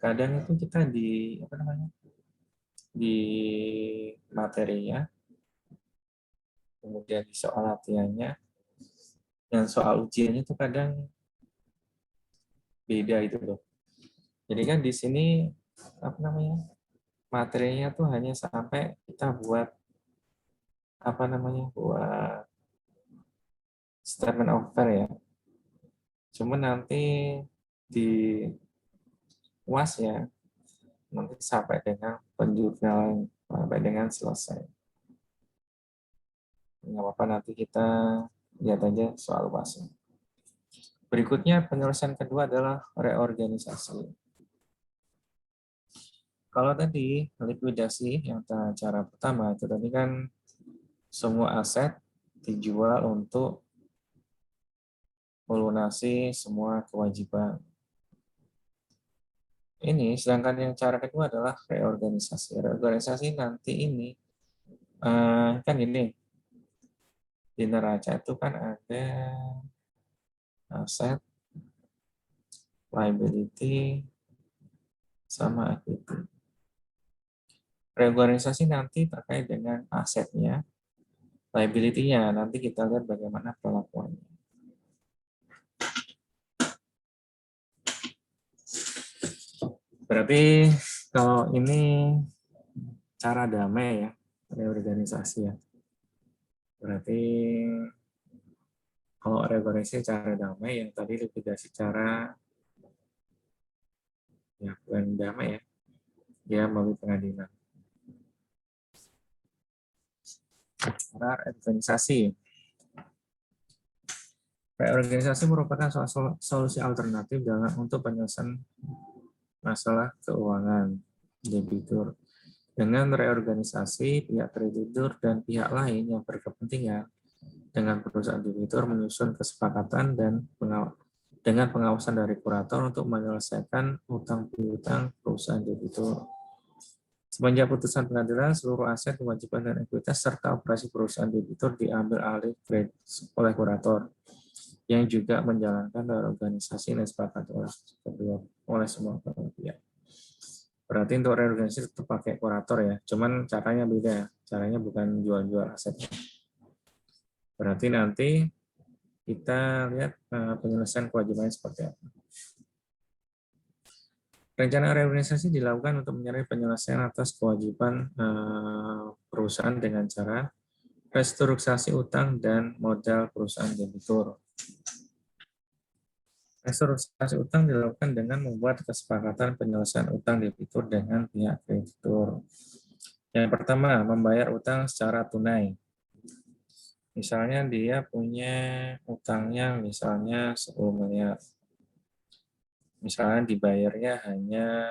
Kadang itu kita di di materinya, kemudian di soal latihannya, dan soal ujiannya itu kadang beda itu loh. Jadi kan di sini materinya tuh hanya sampai kita buat buat statement of fair ya. Cuma nanti di UAS ya nanti sampai dengan penjurnalan, sampai dengan selesai. Nggak apa-apa, nanti kita lihat aja soal UAS. Berikutnya penyelesaian kedua adalah reorganisasi. Kalau tadi likuidasi yang cara pertama itu tadi kan semua aset dijual untuk melunasi semua kewajiban. Ini sedangkan yang cara kedua adalah reorganisasi. Reorganisasi nanti ini kan ini di neraca itu kan ada aset, liability, sama equity. Reorganisasi nanti terkait dengan asetnya, liability-nya. Nanti kita lihat bagaimana perlakuannya. Berarti kalau ini cara damai ya, reorganisasi ya. Berarti kalau reorganisasi cara damai, yang tadi likuidasi cara ya bukan damai ya, dia melalui pengadilan. Cara reorganisasi. Reorganisasi merupakan solusi alternatif untuk penyelesaian masalah keuangan debitur. Dengan reorganisasi, pihak kreditur dan pihak lain yang berkepentingan dengan perusahaan debitur menyusun kesepakatan dan dengan pengawasan dari kurator untuk menyelesaikan utang piutang perusahaan debitur. Semenjak putusan pengadilan, seluruh aset, kewajiban, dan ekuitas serta operasi perusahaan debitur diambil alih oleh kurator yang juga menjalankan reorganisasi dan disepakati oleh semua pihak. Berarti untuk reorganisasi tetap pakai kurator ya, cuman caranya beda, caranya bukan jual-jual aset. Berarti nanti kita lihat penyelesaian kewajibannya seperti apa. Rencana reorganisasi dilakukan untuk mencari penyelesaian atas kewajiban perusahaan dengan cara restrukturisasi utang dan modal perusahaan debitur. Restrukturisasi utang dilakukan dengan membuat kesepakatan penyelesaian utang debitur dengan pihak kreditur. Yang pertama, membayar utang secara tunai. Misalnya dia punya utangnya misalnya 10 miliar. Misalnya dibayarnya hanya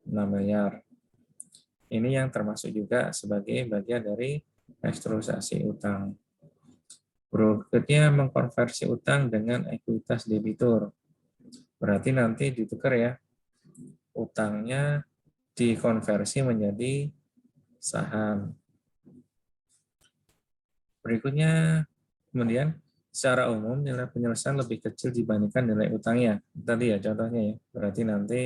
6 miliar. Ini yang termasuk juga sebagai bagian dari restrukturisasi utang. Berikutnya mengkonversi utang dengan ekuitas debitur. Berarti nanti ditukar ya, utangnya dikonversi menjadi saham. Berikutnya, kemudian secara umum nilai penyelesaian lebih kecil dibandingkan nilai utangnya. Tadi ya contohnya ya, berarti nanti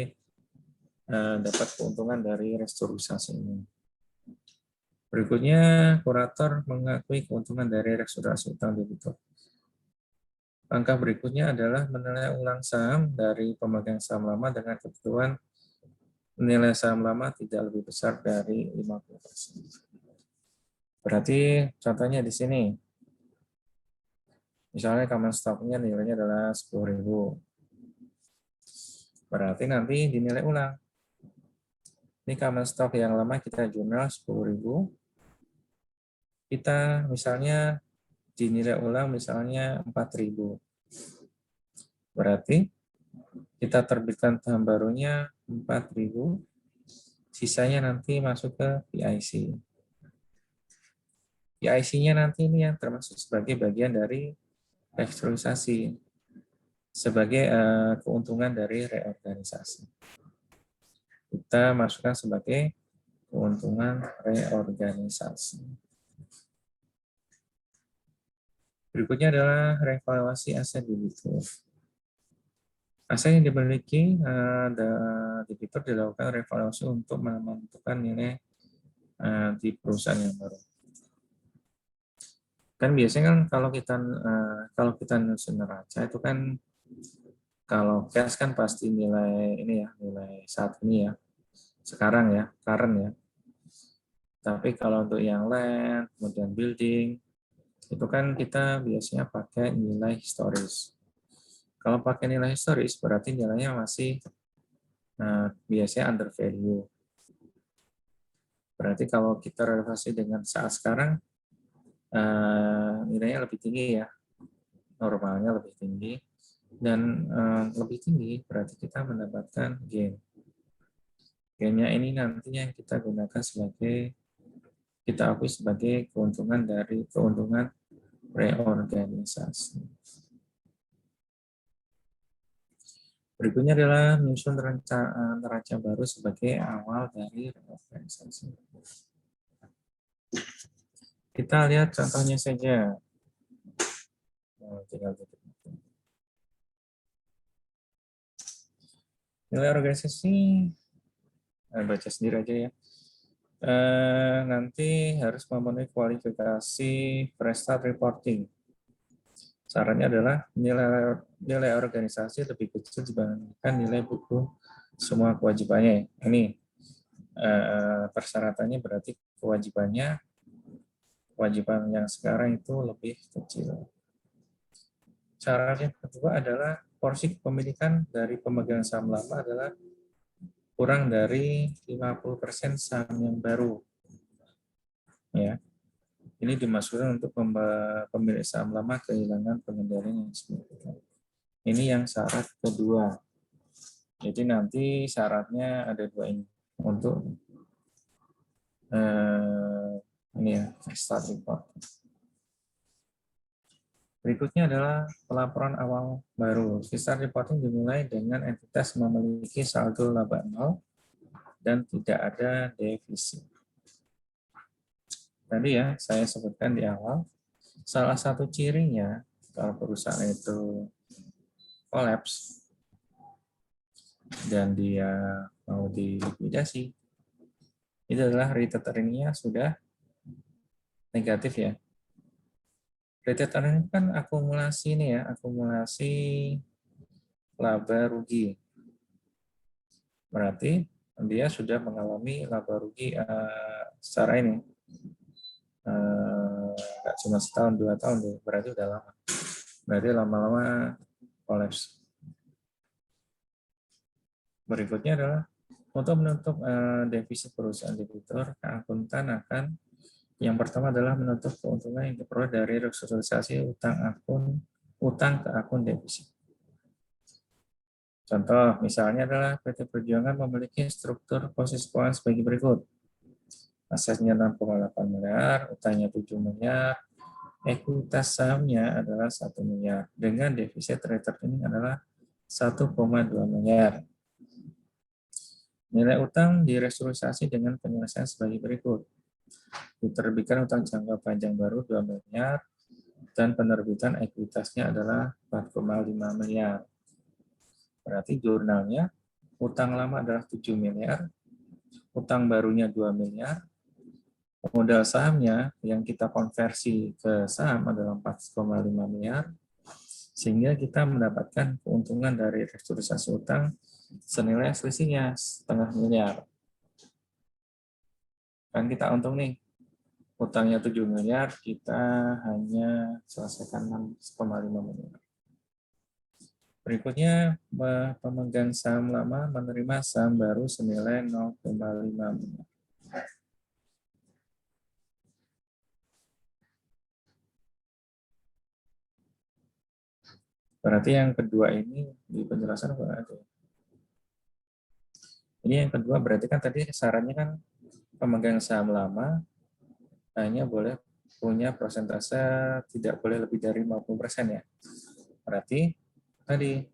dapat keuntungan dari restrukturisasi ini. Berikutnya, kurator mengakui keuntungan dari restrukturisasi utang debitur. Langkah berikutnya adalah menilai ulang saham dari pemegang saham lama dengan ketentuan nilai saham lama tidak lebih besar dari 50%. Berarti contohnya di sini, misalnya common stock-nya nilainya adalah 10.000. Berarti nanti dinilai ulang. Ini common stock yang lama kita jurnal 10.000. Kita misalnya dinilai ulang misalnya 4.000. Berarti kita terbitkan saham barunya 4.000. Sisanya nanti masuk ke PIC. PIC-nya nanti ini yang termasuk sebagai bagian dari restrukturisasi sebagai keuntungan dari reorganisasi. Kita masukkan sebagai keuntungan reorganisasi. Berikutnya adalah revaluasi aset debitur. Aset yang dimiliki debitur dilakukan revaluasi untuk menentukan nilai di perusahaan yang baru. Kan biasanya kan kalau kita nyusun neraca itu kan kalau cash kan pasti nilai ini ya, nilai saat ini ya, sekarang ya, current ya. Tapi kalau untuk yang land, kemudian building, itu kan kita biasanya pakai nilai historis. Kalau pakai nilai historis berarti nilainya masih biasanya under value. Berarti kalau kita relasi dengan saat sekarang, nilainya lebih tinggi ya, normalnya lebih tinggi, dan lebih tinggi berarti kita mendapatkan gain. Gainnya ini nantinya kita gunakan sebagai, kita akui sebagai keuntungan dari keuntungan reorganisasi. Berikutnya adalah menyusun neraca baru sebagai awal dari reorganisasi. Kita lihat contohnya saja. Nilai organisasi baca sendiri aja ya. Nanti harus memenuhi kualifikasi fresh start reporting. Syaratnya adalah nilai organisasi lebih kecil dibandingkan nilai buku semua kewajibannya. Ini persyaratannya berarti kewajiban yang sekarang itu lebih kecil. Syarat yang kedua adalah porsi kepemilikan dari pemegang saham lama adalah kurang dari 50% saham yang baru. Ya. Ini dimaksudkan untuk pemilik saham lama kehilangan pengendalian yang signifikan. Ini yang syarat kedua. Jadi nanti syaratnya ada dua ini untuk ini ya, start report. Berikutnya adalah pelaporan awal baru. Start reporting dimulai dengan entitas memiliki saldo laba nol dan tidak ada defisit. Tadi ya saya sebutkan di awal, salah satu cirinya kalau perusahaan itu kolaps dan dia mau dilikuidasi, itu adalah retained earning-nya sudah negatif ya. Retained earning kan akumulasi ini ya, akumulasi laba rugi. Berarti dia sudah mengalami laba rugi secara ini. Nggak cuma setahun, 2 tahun, berarti udah lama. Berarti lama-lama kolaps. Berikutnya adalah untuk menutup defisit perusahaan debitur, akuntan akan yang pertama adalah menutup keuntungan yang diperoleh dari restrukturisasi utang ke akun defisit. Contoh misalnya adalah PT Perjuangan memiliki struktur posisi keuangan sebagai berikut. Asetnya 6,8 miliar, utangnya 7 miliar, ekuitas sahamnya adalah 1 miliar, dengan defisit retained earning adalah 1,2 miliar. Nilai utang direstrukturisasi dengan penyelesaian sebagai berikut. Diterbitkan utang jangka panjang baru 2 miliar, dan penerbitan ekuitasnya adalah 4,5 miliar. Berarti jurnalnya, utang lama adalah 7 miliar, utang barunya 2 miliar, modal sahamnya yang kita konversi ke saham adalah 4,5 miliar, sehingga kita mendapatkan keuntungan dari restrukturisasi utang senilai selisihnya 0,5 miliar. Kan kita untung nih, utangnya 7 miliar, kita hanya selesaikan 6,5 miliar. Berikutnya, pemegang saham lama menerima saham baru senilai 0,5 miliar. Berarti yang kedua ini di penjelasan apa ada? Ini yang kedua berarti kan tadi sarannya kan pemegang saham lama hanya boleh punya persentase tidak boleh lebih dari 50% ya. Berarti tadi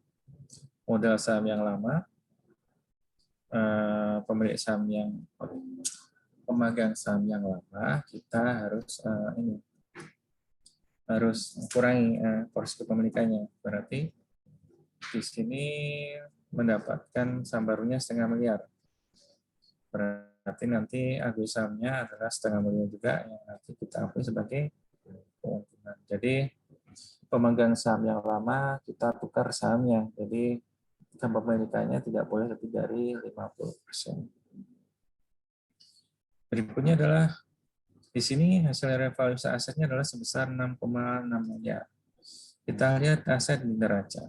modal saham yang lama, pemilik saham yang pemegang saham yang lama kita harus kurangi porsi kepemilikannya. Berarti di sini mendapatkan saham barunya 0,5 miliar. Berarti nanti agui sahamnya adalah 0,5 miliar juga yang nanti kita akui sebagai keuntungan. Jadi pemegang saham yang lama kita tukar sahamnya. Jadi kepemilikannya tidak boleh lebih dari 50%. Berikutnya adalah di sini hasil revaluasi asetnya adalah sebesar 6,6 miliar. Kita lihat aset di neraca.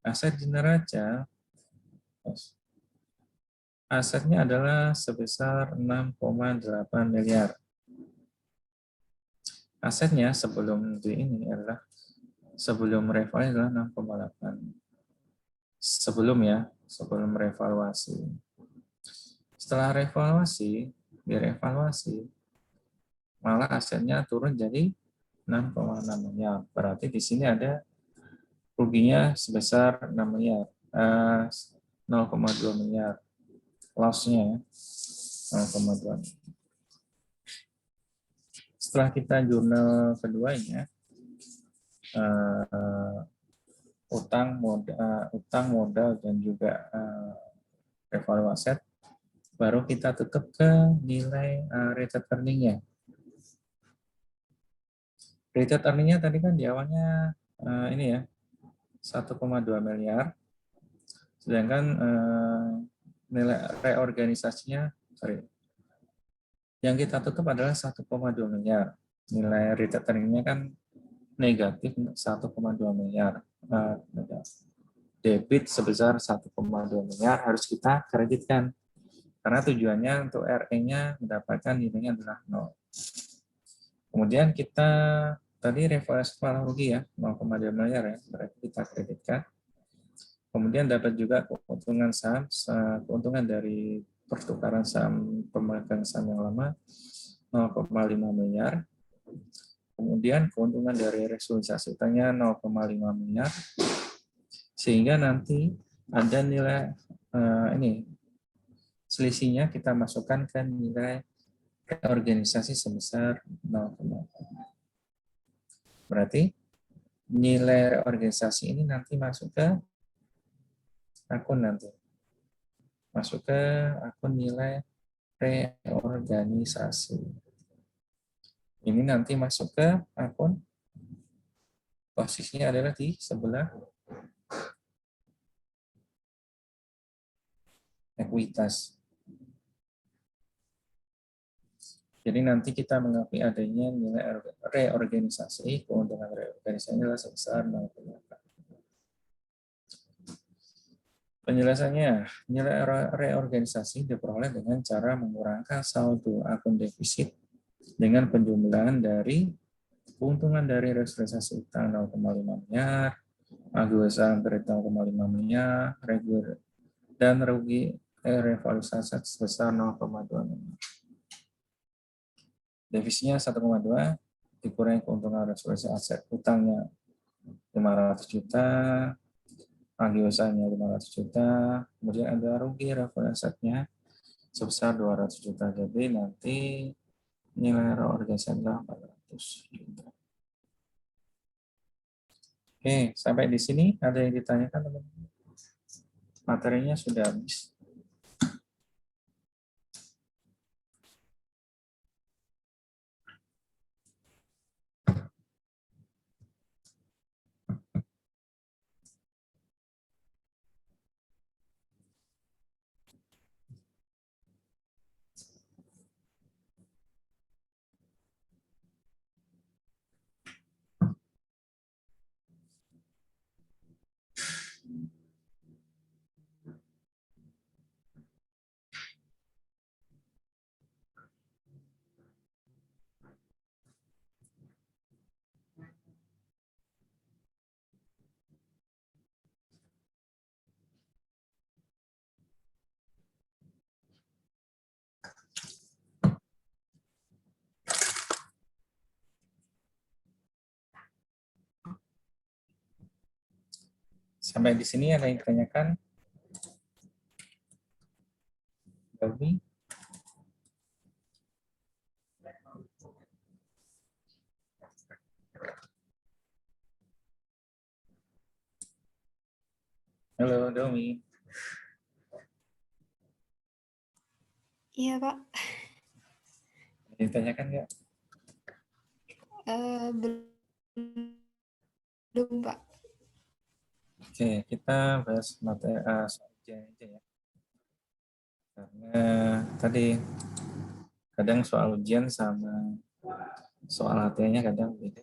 Aset di neraca asetnya adalah sebesar 6,8 miliar. Asetnya sebelum ini adalah sebelum revaluasi adalah 6,8. Sebelum revaluasi. Setelah direvaluasi, malah asetnya turun jadi 6,6 miliar. Berarti di sini ada ruginya sebesar 6 miliar, 0,2 miliar. Loss-nya 0,2. Setelah kita jurnal keduanya, utang modal dan juga revalue aset, baru kita tutup ke nilai retained earning-nya. Retained earning-nya tadi kan di awalnya ini ya, 1,2 miliar, sedangkan nilai reorganisasinya, yang kita tutup adalah 1,2 miliar. Nilai retained earning-nya kan negatif 1,2 miliar. Debit sebesar 1,2 miliar harus kita kreditkan. Karena tujuannya untuk RE-nya mendapatkan nilainya adalah 0. Kemudian kita tadi revaluasi kepala rugi ya, 0,2 miliar ya, berarti kita kreditkan. Kemudian dapat juga keuntungan saham, keuntungan dari pertukaran saham pemegang saham yang lama 0,5 miliar. Kemudian keuntungan dari restrukturisasi utangnya 0,5 miliar. Sehingga nanti ada nilai ini selisihnya kita masukkan ke nilai organisasi sebesar 0,5. Berarti nilai organisasi ini nanti masuk ke akun nanti. Masuk ke akun nilai reorganisasi. Ini nanti masuk ke akun, posisinya adalah di sebelah ekuitas. Jadi nanti kita mengakui adanya nilai reorganisasi, keuntungan reorganisasi adalah sebesar 0,8. Penjelasannya, nilai reorganisasi diperoleh dengan cara mengurangkan saldo akun defisit dengan penjumlahan dari keuntungan dari restrukturisasi utang 0,5 miliar, agusan kredit 0,5 miliar, dan rugi revaluasi aset sebesar 0,2 miliar. Defisitnya 1,2 dikurangi keuntungan restrukturisasi aset utangnya 500 juta, agiosanya 500 juta, kemudian ada rugi revaluasi asetnya sebesar 200 juta. Jadi nanti nilai reorganisasi adalah 400 juta. Oke, sampai di sini ada yang ditanyakan teman-teman? Materinya sudah habis. Sampai di sini ada yang ditanyakan? Gaby? Halo, Domi. Iya, Pak. Ada yang ditanyakan nggak? Belum, Pak. Oke, kita bahas materi soal ujian aja ya. Karena tadi kadang soal ujian sama soal latihannya kadang beda.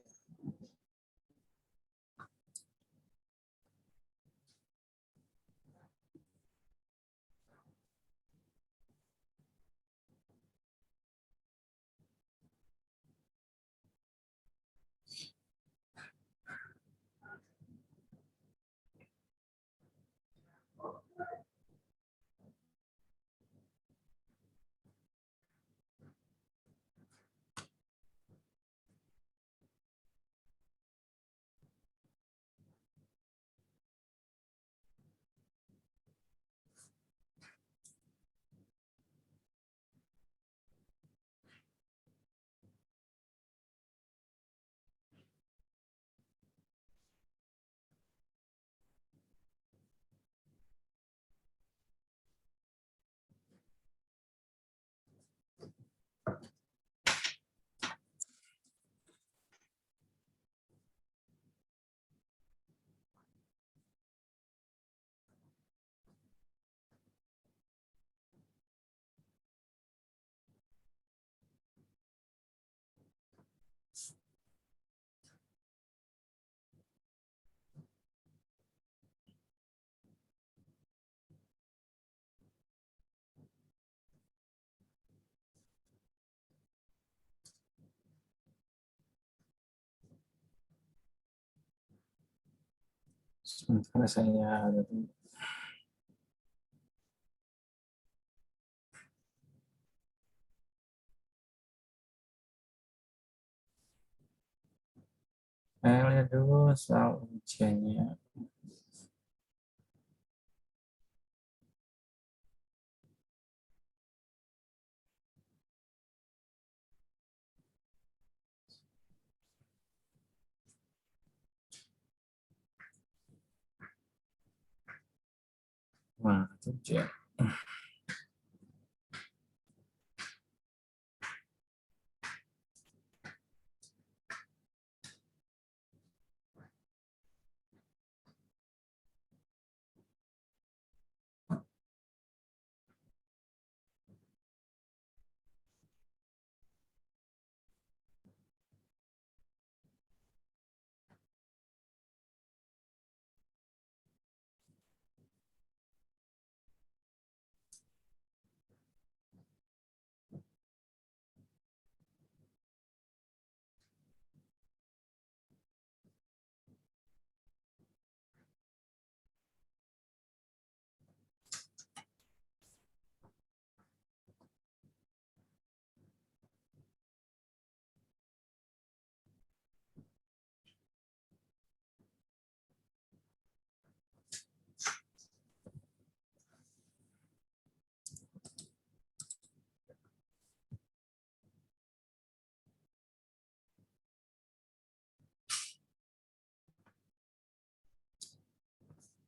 Sebentar saya lihat. Saya lihat dulu soal ujiannya. Wah, itu ujian.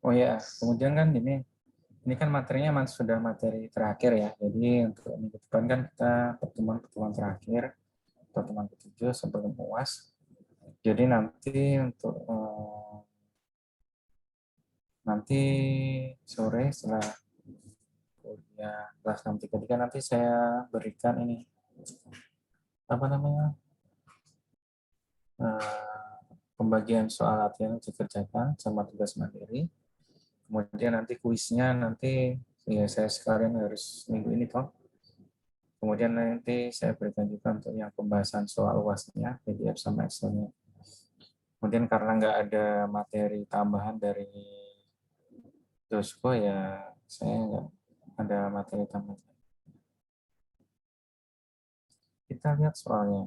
Oh ya, kemudian kan ini kan materinya memang sudah materi terakhir ya. Jadi untuk minggu depan kan kita pertemuan terakhir, pertemuan ke-7 sebelum UAS. Jadi nanti sore setelah kuliah kelas 633 nanti saya berikan ini apa namanya pembagian soal latihan untuk dikerjakan sama tugas materi. Kemudian nanti kuisnya nanti ya saya sekalian harus minggu ini toh. Kemudian nanti saya berikan juga untuk yang pembahasan soal UAS-nya, PDF sama Excel-nya. Kemudian karena nggak ada materi tambahan dari Josko ya saya nggak ada materi tambahan. Kita lihat soalnya.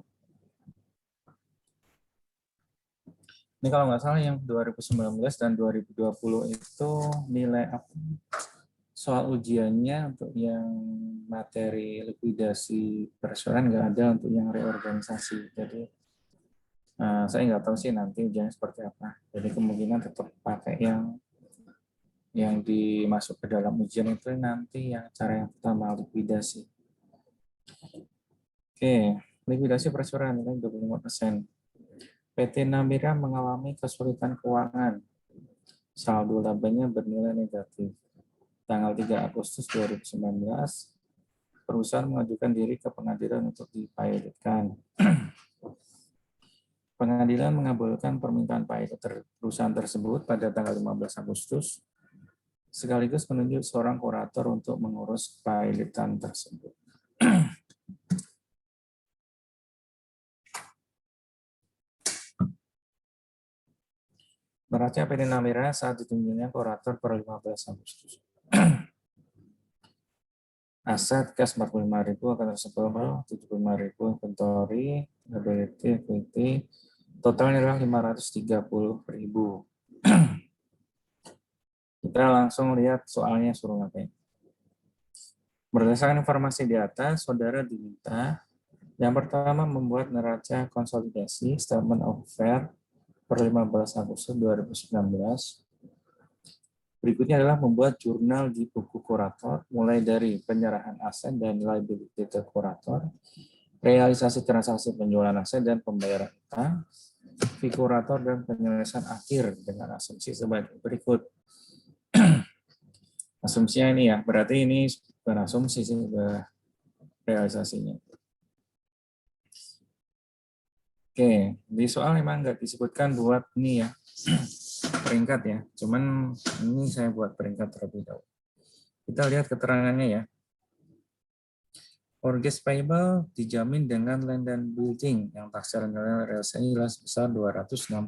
Ini kalau nggak salah yang 2019 dan 2020 itu nilai apa? Soal ujiannya untuk yang materi likuidasi perseroan nggak ada, untuk yang reorganisasi. Jadi saya nggak tahu sih nanti ujiannya seperti apa. Jadi kemungkinan tetap pakai yang dimasuk ke dalam ujian itu nanti yang cara yang pertama likuidasi. Oke, likuidasi perseroan nilai 25%. PT Namira mengalami kesulitan keuangan. Saldo labanya bernilai negatif. Tanggal 3 Agustus 2019, perusahaan mengajukan diri ke pengadilan untuk dipilotkan. Pengadilan mengabulkan permintaan pilot perusahaan tersebut pada tanggal 15 Agustus, sekaligus menunjuk seorang kurator untuk mengurus pilotan tersebut. Neraca PT Namira saat ditunjuknya kurator per 15 Agustus. Aset cash 45.000, akan receivable 75.000, inventory, liability, equity, totalnya adalah 530.000. Kita langsung lihat soalnya suruh ngapain. Berdasarkan informasi di atas, saudara diminta yang pertama membuat neraca konsolidasi statement of fair per 15 Agustus 2019. Berikutnya adalah membuat jurnal di buku kurator, mulai dari penyerahan aset dan liability ke kurator, realisasi transaksi penjualan aset dan pembayaran utang, fee kurator dan penyelesaian akhir dengan asumsi sebagai berikut. Asumsinya ini ya, berarti ini bukan asumsi sih, sudah realisasinya. Oke, di soal memang nggak disebutkan buat ini ya, peringkat ya, cuman ini saya buat peringkat terlebih dahulu. Kita lihat keterangannya ya. Mortgage payable dijamin dengan land and building yang taksir nilai realisasinya sebesar 260.000.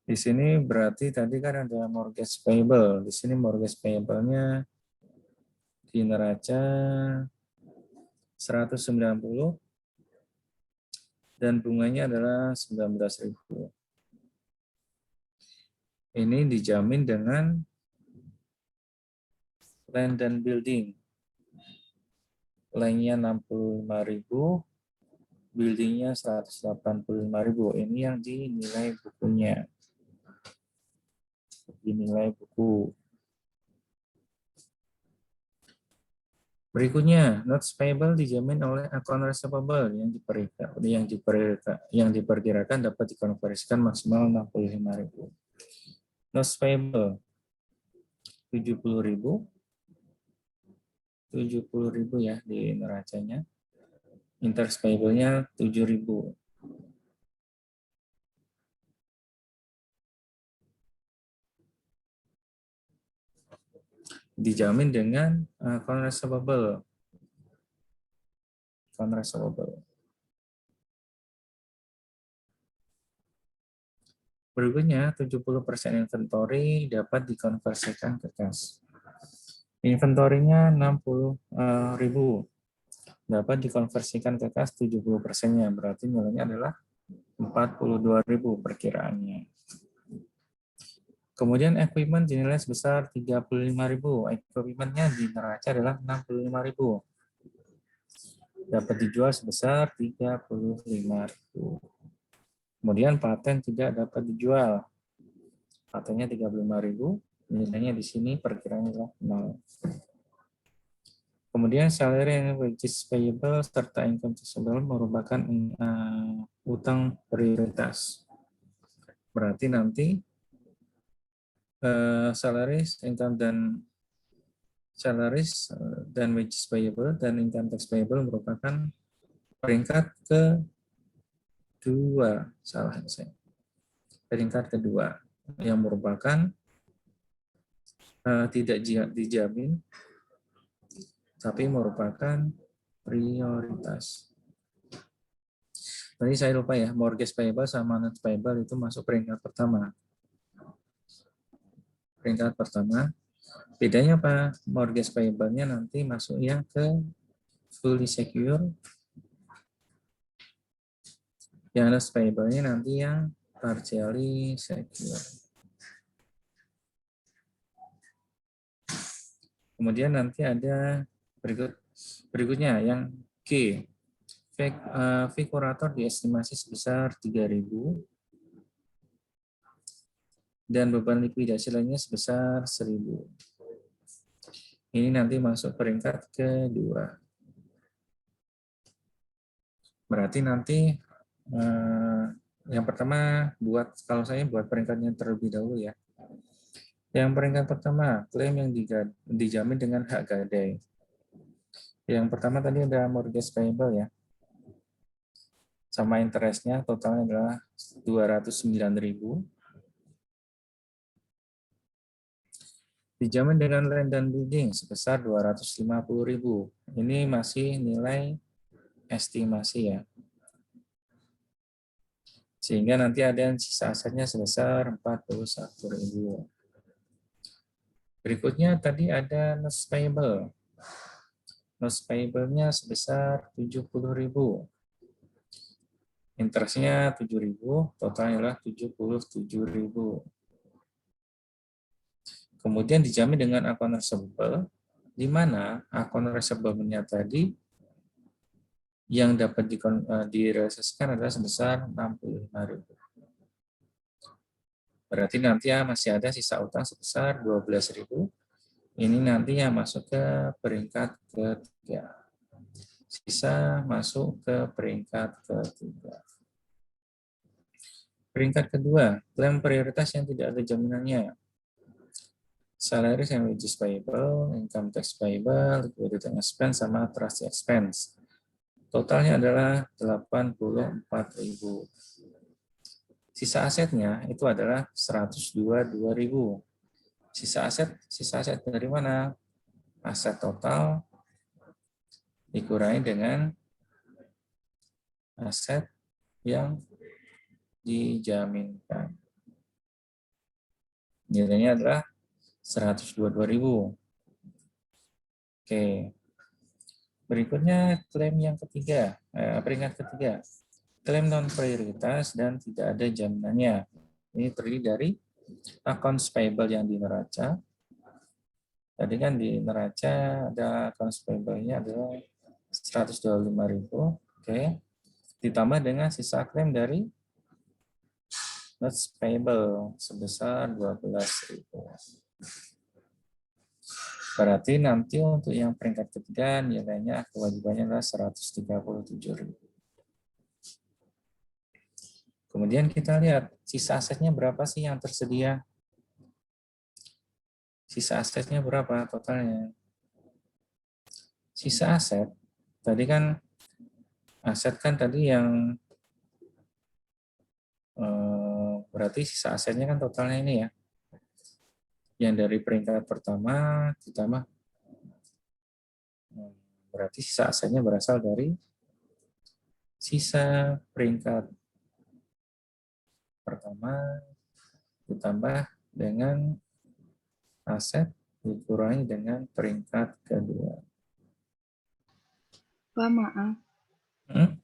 Di sini berarti tadi kan ada mortgage payable. Di sini mortgage payable-nya di neraca 190 dan bunganya adalah 19.000. Ini dijamin dengan land dan building. Land-nya 65.000, building-nya 185.000. Ini yang dinilai bukunya. Dinilai buku. Berikutnya, notes payable dijamin oleh account receivable yang diperkirakan dapat dikonversikan maksimal 65.000. Notes payable 70.000 ya di neracanya. Interest payable-nya 7.000. Dijamin dengan account receivable. Account receivable. Berikutnya, 70% inventory dapat dikonversikan ke cash. Inventorinya 60.000. Dapat dikonversikan ke cash 70%-nya. Berarti nilainya adalah 42.000 perkiraannya. Kemudian equipment dinilai sebesar 35.000. Equipment-nya di neraca adalah 65.000. Dapat dijual sebesar 35.000. Kemudian paten tidak dapat dijual. Patennya 35.000. Nilainya di sini perkiraannya adalah 0. Kemudian salary and wages payable serta income taxable merupakan utang prioritas. Berarti nanti salaries, income dan wages payable dan income tax payable merupakan peringkat kedua, peringkat kedua yang merupakan tidak dijamin tapi merupakan prioritas. Tadi saya lupa ya, mortgage payable sama note payable itu masuk peringkat pertama. Peringkat pertama. Bedanya apa? Mortgage payable-nya nanti masuk yang ke fully secure. Yang note payable-nya nanti yang partially secure. Kemudian nanti ada berikutnya yang G. Fee kurator diestimasi sebesar 3.000 dan beban likuidasi lainnya sebesar 1.000. Ini nanti masuk peringkat kedua. Berarti nanti yang pertama kalau saya buat peringkatnya terlebih dahulu ya. Yang peringkat pertama, klaim yang dijamin dengan hak gadai. Yang pertama tadi ada mortgage payable ya. Sama interestnya totalnya adalah 209.000. Dijamin dengan land dan building sebesar 250.000. Ini masih nilai estimasi ya. Sehingga nanti ada sisa asetnya sebesar 41.000. Berikutnya tadi ada notes payable. Notes payable-nya sebesar 70.000. Interestnya 7.000, totalnya adalah 77.000. Kemudian dijamin dengan account receivable, di mana account receivable-nya tadi yang dapat direalisasikan adalah sebesar 65.000. Berarti nanti ya masih ada sisa utang sebesar 12.000. Ini nantinya masuk ke peringkat ketiga. Sisa masuk ke peringkat ketiga. Peringkat kedua, klaim prioritas yang tidak ada jaminannya. Salaries and wages payable, income tax payable, liquidated expense, sama trust expense. Totalnya adalah 84.000. Sisa asetnya itu adalah 122.000. Sisa aset dari mana? Aset total dikurangi dengan aset yang dijaminkan. Nilainya adalah 122.000. Oke. Berikutnya klaim yang ketiga, peringkat ketiga. Klaim non prioritas dan tidak ada jaminannya. Ini terdiri dari accounts payable yang di neraca. Tadi kan di neraca ada accounts payable-nya adalah 125.000. Oke. Ditambah dengan sisa klaim dari notes payable sebesar 12.000. Berarti nanti untuk yang peringkat ketiga nilainya kewajibannya adalah 137.000. Kemudian kita lihat sisa asetnya berapa sih yang tersedia. Sisa asetnya berapa totalnya? Sisa aset, tadi kan aset kan tadi yang berarti sisa asetnya kan totalnya ini ya. Yang dari peringkat pertama ditambah berarti sisa asetnya berasal dari sisa peringkat pertama ditambah dengan aset dikurangi dengan peringkat kedua. Pak, maaf. Hmm?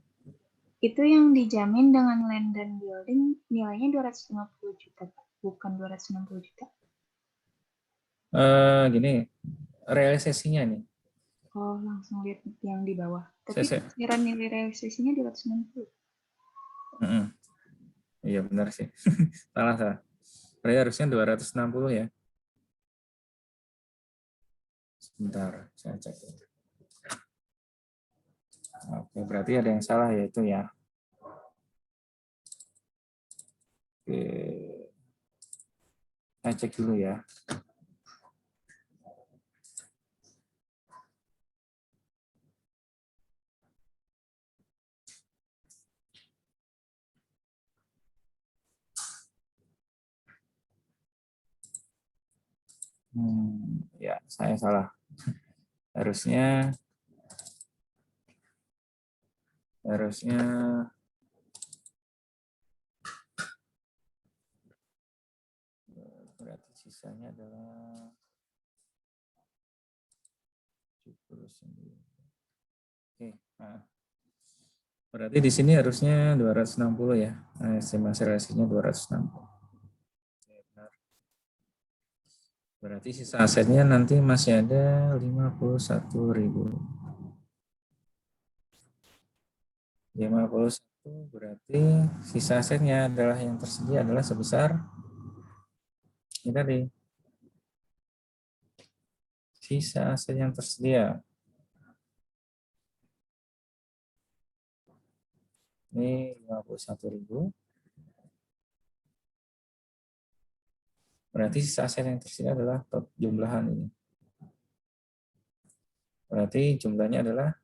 Itu yang dijamin dengan land dan building nilainya 250 juta, Pak. Bukan 260 juta. Gini, realisasinya nih. Oh, langsung lihat yang di bawah. Tapi kira nilai realisasinya 260. Iya benar sih. Salah. Berarti harusnya 260 ya. Sebentar, saya cek. Oke, berarti ada yang salah yaitu ya. Oke. Saya cek dulu ya. Ya, saya salah. Harusnya berarti sisanya adalah 79. Oke, nah. Berarti di sini harusnya 260 ya. Estimasi realisasinya 260. Oke, benar. Berarti sisa asetnya nanti masih ada 51.000. 51 berarti sisa asetnya adalah yang tersedia adalah sebesar ini tadi. Sisa aset yang tersedia. Ini 51.000. Berarti sisa aset yang tersedia adalah jumlahan ini. Berarti jumlahnya adalah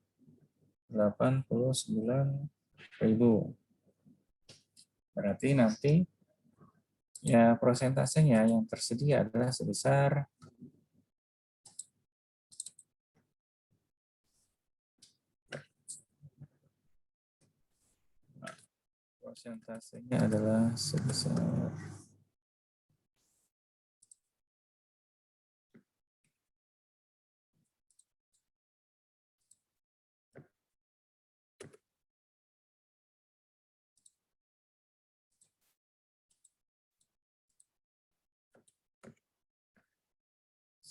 89.000. Berarti nanti ya prosentasenya yang tersedia adalah sebesar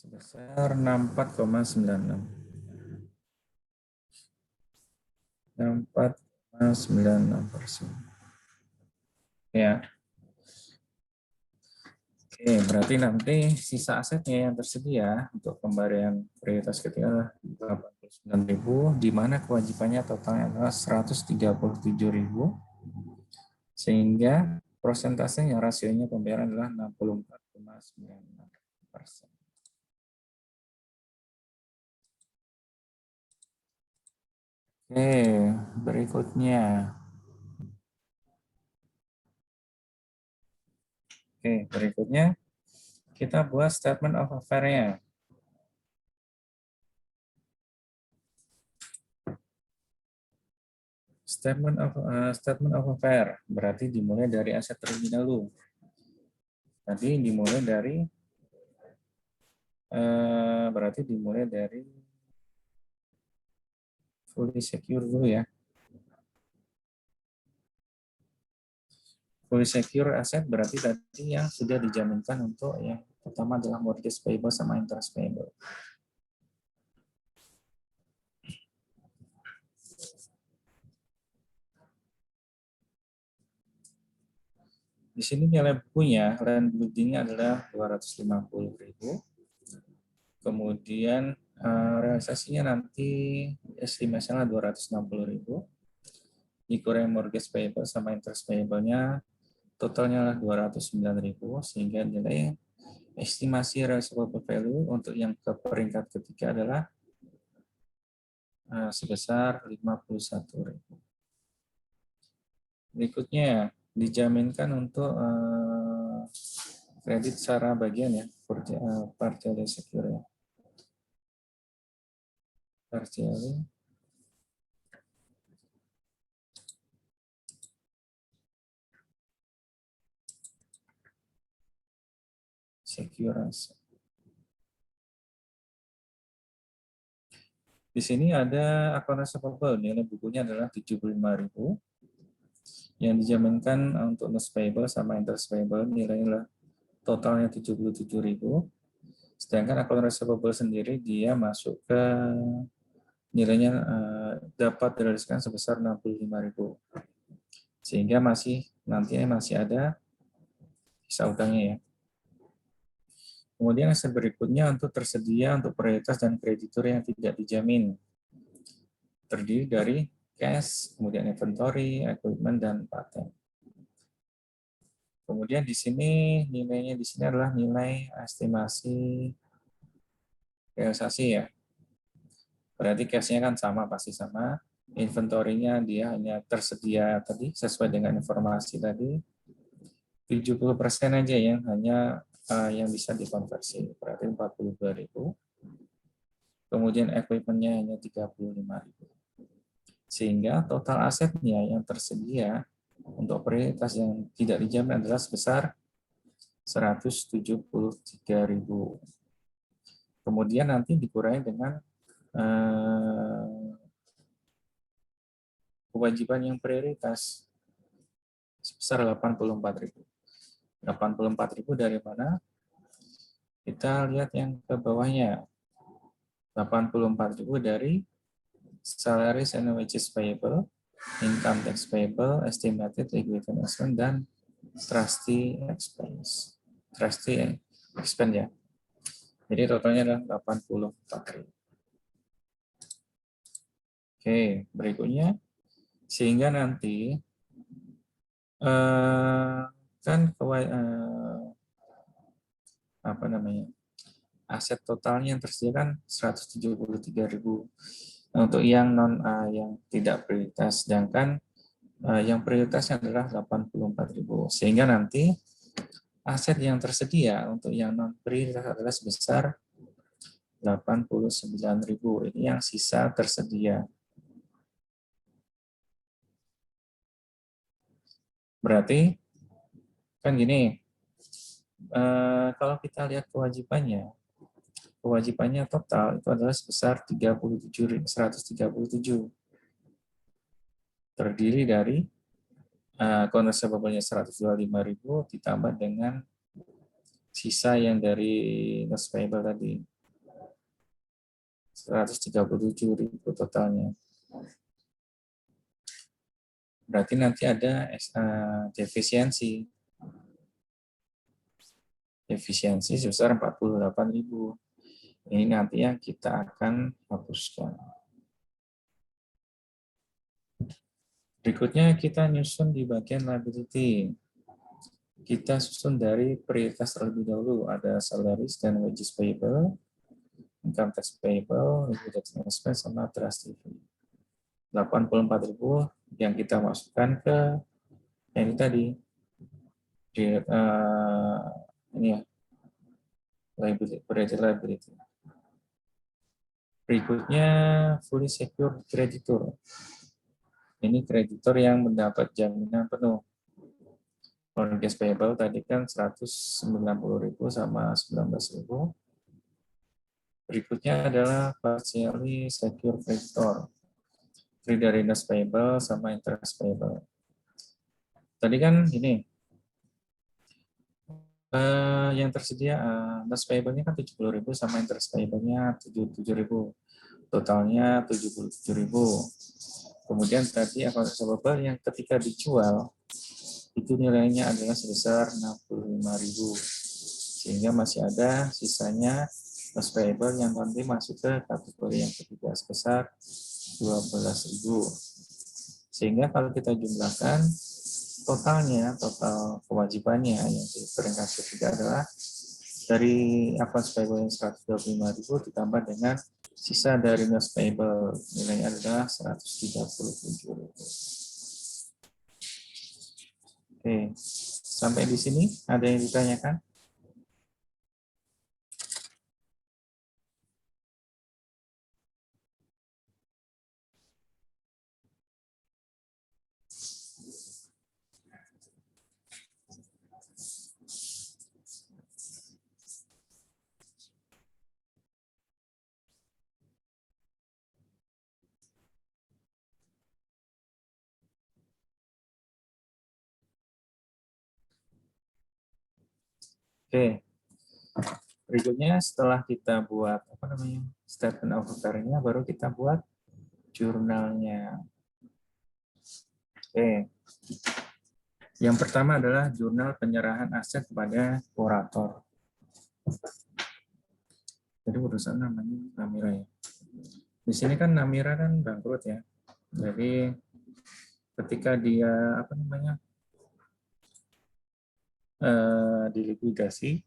sebesar 64,96. 64,96%. Ya. Oke, berarti nanti sisa asetnya yang tersedia untuk pemberian prioritas ketiga adalah 89.000, di mana kewajibannya totalnya adalah 137.000, sehingga prosentasenya rasionya pembayaran adalah 64,96%. Oke, berikutnya. Oke, berikutnya kita buat statement of affair-nya. Statement of affair berarti dimulai dari aset terlebih dahulu. Tadi dimulai dari berarti dimulai dari fully secure dulu ya. Fully secure asset berarti tadi yang sudah dijaminkan untuk yang pertama adalah mortgage payable sama interest payable. Di sini nilai bukunya, land building-nya adalah 250.000. Kemudian realisasinya nanti estimasinya 260.000. Dikurangi mortgage payable sama interest payable-nya totalnya 209.000, sehingga nilai estimasi realizable value untuk yang ke peringkat ketiga adalah sebesar 51.000. Berikutnya dijaminkan untuk kredit secara bagian ya, partially secure ya. Partially secure asset. Di sini ada account receivable, nilai bukunya adalah 75.000. Yang dijaminkan untuk loss payable sama interest payable nilainya totalnya 77.000. Sedangkan account receivable sendiri dia masuk ke nilainya dapat direalisasikan sebesar 65.000. Sehingga nantinya masih ada sisa utangnya ya. Kemudian aset berikutnya untuk tersedia untuk prioritas dan kreditur yang tidak dijamin. Terdiri dari cash, kemudian inventory, equipment, dan paten. Kemudian di sini nilainya di sini adalah nilai estimasi realisasi ya. Berarti cash-nya kan sama, pasti sama. Inventory-nya dia hanya tersedia tadi sesuai dengan informasi tadi. 70% aja yang hanya yang bisa dikonversi, berarti 42.000. Kemudian equipment-nya hanya 35.000. Sehingga total asetnya yang tersedia untuk prioritas yang tidak dijamin adalah sebesar 173.000. Kemudian nanti dikurangi dengan kewajiban yang prioritas sebesar 84.000. 84.000 dari mana? Kita lihat yang ke bawahnya. 84.000 dari salaries and wages payable, income tax payable, estimated liquidity expense, dan trustee expense. Trustee expense ya. Jadi totalnya adalah 84.000. Oke, berikutnya sehingga nanti kan apa namanya, aset totalnya yang tersedia kan 173.000 untuk yang yang tidak prioritas, sedangkan yang prioritasnya adalah 84.000, sehingga nanti aset yang tersedia untuk yang non prioritas adalah sebesar 89.000. Ini yang sisa tersedia. Berarti kan gini, kalau kita lihat kewajibannya total itu adalah sebesar 137. Terdiri dari account receivable-nya 125.000 ditambah dengan sisa yang dari loss payable tadi 137.000 totalnya. Berarti nanti ada defisiensi sebesar 48.000. Ini nanti yang kita akan hapuskan. Berikutnya kita nyusun di bagian liability. Kita susun dari prioritas terlebih dahulu. Ada salaries dan wages payable, income tax payable, liquidity expense, sama trustee fee. 84.000 yang kita masukkan ke ini tadi. Ini ya. Liability. Berikutnya fully secure creditor. Ini kreditor yang mendapat jaminan penuh. Mortgage payable tadi kan 190.000 sama 19.000. Berikutnya adalah partially secure creditor. Trade dari notes payable sama interest payable. Tadi kan ini yang tersedia notes payable-nya kan 70.000 sama interest payable-nya 77.000. Totalnya 77.000. Kemudian tadi accounts receivable yang ketika dijual itu nilainya adalah sebesar 65.000. Sehingga masih ada sisanya notes payable yang nanti masuk ke kategori yang ketiga sebesar 12.000. Sehingga kalau kita jumlahkan totalnya, total kewajibannya yang di peringkat ketiga adalah dari accounts payable yang 125.000 ditambah dengan sisa dari notes payable nilainya adalah 137.000. Oke, sampai di sini ada yang ditanyakan? Oke, berikutnya setelah kita buat statement of affair-nya, baru kita buat jurnalnya. Oke, yang pertama adalah jurnal penyerahan aset kepada kurator. Jadi perusahaan namanya Namira ya. Di sini kan Namira kan bangkrut ya. Jadi ketika dia dilikuidasi,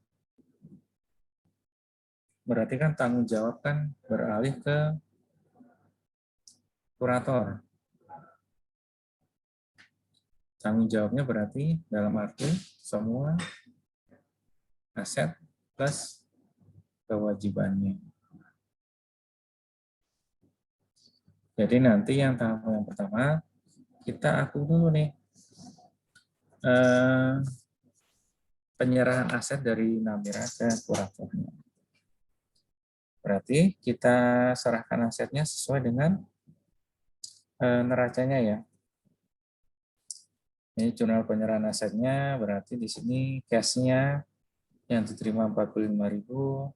berarti kan tanggung jawab kan beralih ke kurator. Tanggung jawabnya berarti dalam arti semua aset plus kewajibannya. Jadi nanti yang tahap yang pertama kita atur dulu nih penyerahan aset dari Namira ke kuratornya. Berarti kita serahkan asetnya sesuai dengan neracanya ya. Ini jurnal penyerahan asetnya berarti di sini cash-nya yang diterima 45.000,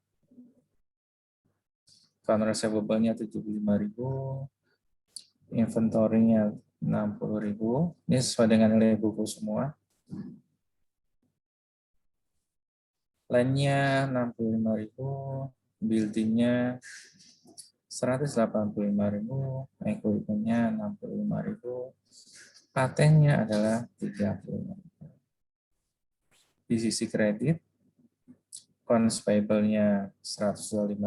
account receivable-nya 75.000, inventory-nya 60.000. Ini sesuai dengan nilai buku semua. Line-nya 65.000, building-nya 185.000, equipment-nya 65.000, patennya adalah 30.000. Di sisi kredit, accounts payable-nya 125.000,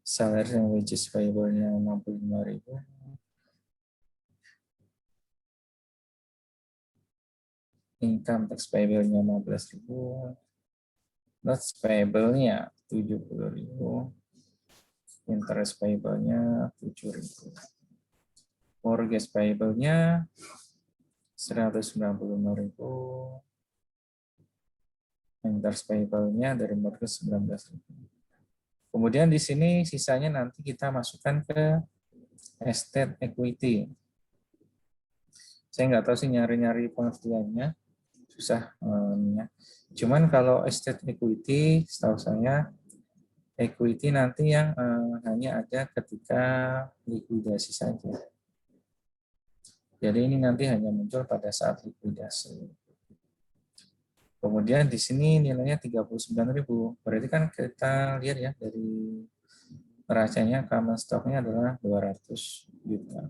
salary and wages payable-nya 65.000, income tax payable-nya 15.000, notes payable-nya 70.000, interest payable-nya 7.000. Mortgage payable-nya 195.000, interest payable-nya dari mortgage 19.000. Kemudian di sini sisanya nanti kita masukkan ke estate equity. Saya nggak tahu sih nyari-nyari pengertiannya, susah. Cuman kalau estate equity, setahu saya equity nanti yang hanya ada ketika likuidasi saja. Jadi ini nanti hanya muncul pada saat likuidasi. Kemudian di sini nilainya 39.000. Berarti kan kita lihat ya dari neracanya common stock-nya adalah 200 juta.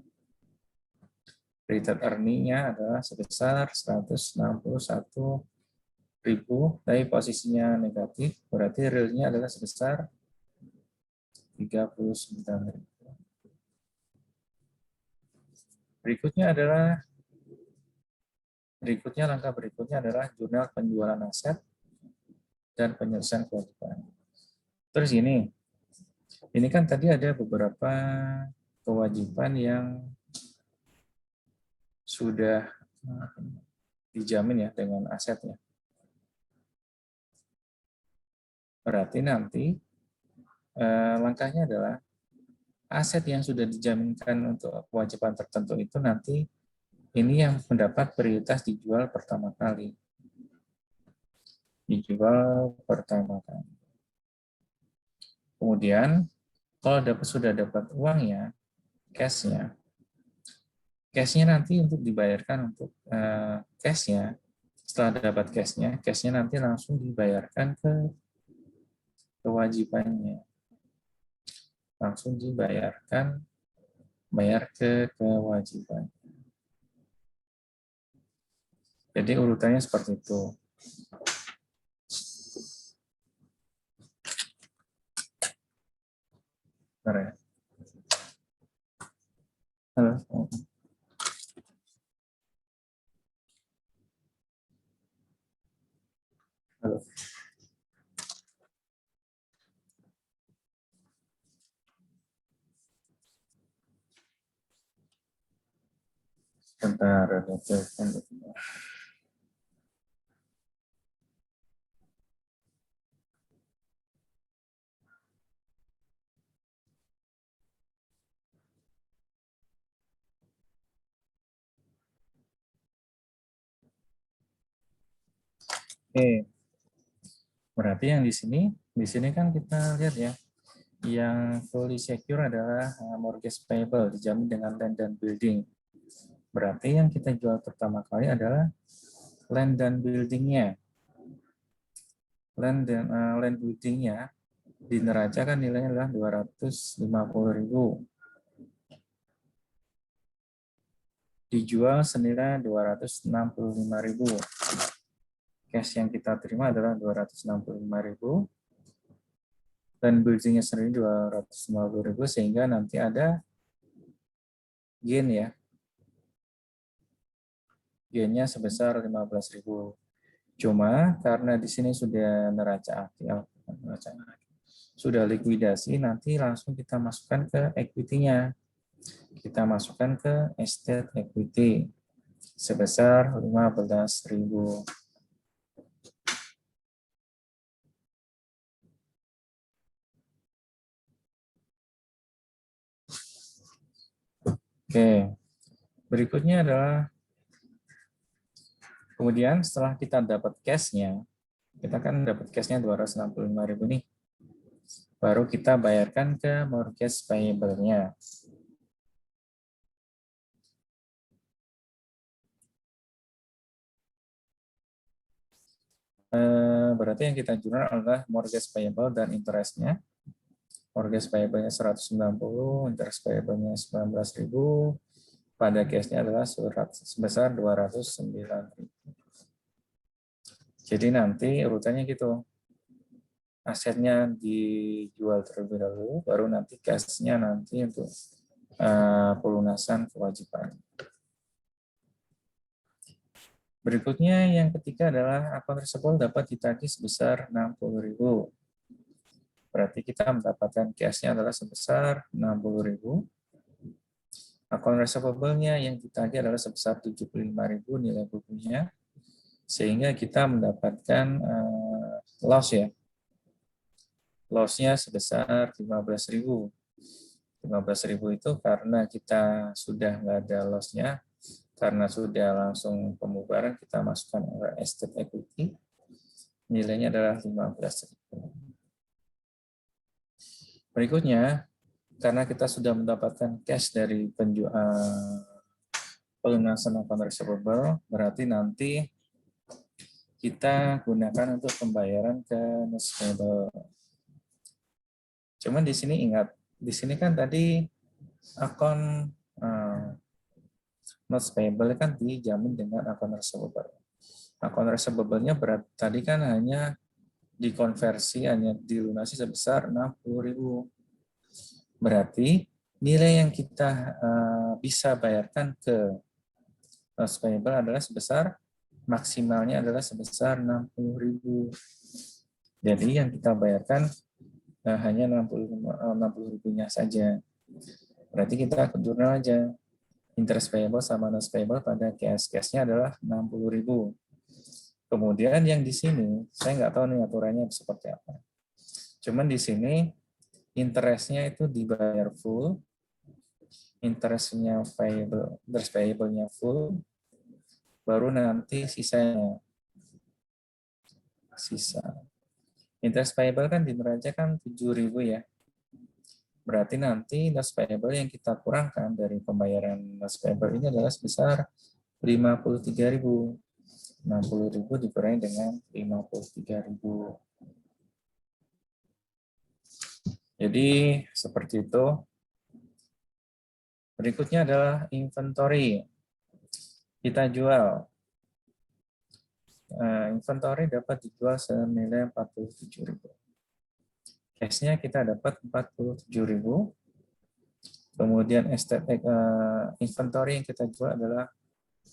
Retained earning-nya adalah sebesar 161.000, tapi posisinya negatif, berarti real-nya adalah sebesar 39.000. Langkah berikutnya adalah jurnal penjualan aset dan penyelesaian kewajiban. Terus ini kan tadi ada beberapa kewajiban yang sudah dijamin ya dengan asetnya. Berarti nanti langkahnya adalah aset yang sudah dijaminkan untuk kewajiban tertentu itu nanti ini yang mendapat prioritas dijual pertama kali. Dijual pertama kali. Kemudian kalau sudah dapat uangnya, cashnya nanti untuk dibayarkan untuk cashnya. Setelah dapat cashnya nanti langsung dibayarkan ke kewajibannya. Langsung dibayarkan, bayar ke kewajiban. Jadi urutannya seperti itu. Bentar ya. Halo. Halo. Bentar, ada telepon. Oke, berarti yang di sini kan kita lihat ya, yang fully secure adalah mortgage payable dijamin dengan land dan building. Berarti yang kita jual pertama kali adalah land dan buildingnya. Land buildingnya di neraca kan nilainya adalah 250.000. Dijual senilai 265.000. Cash yang kita terima adalah 265.000 dan buildingnya sendiri 250.000 sehingga nanti ada gain ya. Gainnya sebesar 15.000. Cuma karena di sini sudah neraca aktif, sudah likuidasi, nanti langsung kita masukkan ke equity-nya. Kita masukkan ke estate equity sebesar 15.000. Oke, berikutnya adalah kemudian setelah kita dapat cash-nya, kita kan dapat cash-nya 265.000 nih. Baru kita bayarkan ke mortgage payable-nya. Berarti yang kita jual adalah mortgage payable dan interest-nya. Mortgage payable-nya 190, interest payable-nya 19.000, pada cash-nya adalah sebesar 209.000. Jadi nanti urutannya gitu. Asetnya dijual terlebih dahulu, baru nanti cash-nya nanti untuk pelunasan kewajiban. Berikutnya yang ketiga adalah account receivable dapat ditagih sebesar 60.000. Berarti kita mendapatkan cash-nya adalah sebesar 60.000. Account receivable-nya yang ditagih adalah sebesar 75.000 nilai bukunya. Sehingga kita mendapatkan loss ya. Loss-nya sebesar 15.000. 15.000 itu karena kita sudah nggak ada loss-nya, karena sudah langsung pembubaran, kita masukkan estate equity. Nilainya adalah 15.000. Berikutnya, karena kita sudah mendapatkan cash dari pelunasan account receivable, berarti nanti kita gunakan untuk pembayaran ke notes payable. Cuman di sini ingat, di sini kan tadi akun notes payable kan dijamin dengan akun receivable. Akun receivable-nya berat tadi kan hanya dikonversi, hanya dilunasi sebesar 60.000. Berarti nilai yang kita bisa bayarkan ke notes payable adalah sebesar maksimalnya adalah sebesar 60.000. Jadi yang kita bayarkan hanya 60.000-nya saja. Berarti kita ke jurnal aja. interest payable sama notes payable pada case-nya adalah 60.000. Kemudian yang di sini, saya nggak tahu nih aturannya seperti apa. Cuman di sini interest-nya itu dibayar full, interest-nya payable, interest payable-nya full, baru nanti sisanya. Sisa. Interest payable kan di neraca kan 7.000 ya. Berarti nanti notes payable yang kita kurangkan dari pembayaran notes payable ini adalah sebesar 53.000. 60.000 dikurangi dengan 53.000. Jadi seperti itu. Berikutnya adalah inventory. Kita jual. Inventory dapat dijual senilai 47.000. Cash-nya kita dapat 47.000. Kemudian inventory yang kita jual adalah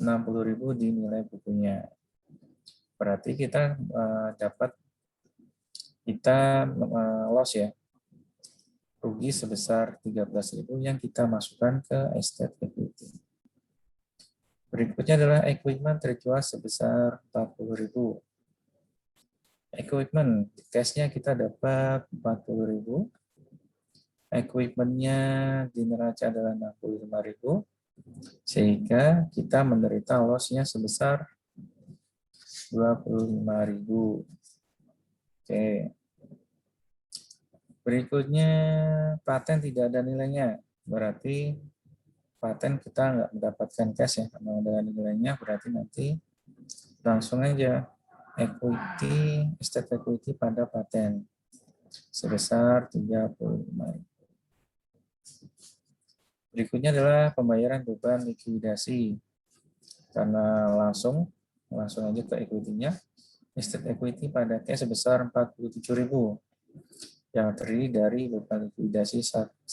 60.000 di nilai bukunya. Berarti kita loss ya. Rugi sebesar 13.000 yang kita masukkan ke estate equity. Berikutnya adalah equipment terjual sebesar 40.000. Equipment, cash-nya kita dapat 40.000. Equipment-nya di neraca adalah 65.000. Sehingga kita menderita loss-nya sebesar 25.000. Oke. Berikutnya, paten tidak ada nilainya. Berarti paten kita nggak mendapatkan cash ya. Karena dengan nilainya berarti nanti langsung aja equity, estate equity pada paten sebesar 35.000. Berikutnya adalah pembayaran beban likuidasi. Karena langsung aja ke equity-nya. Estate equity pada cash sebesar 47.000. Yang terdiri dari beban likuidasi 1.200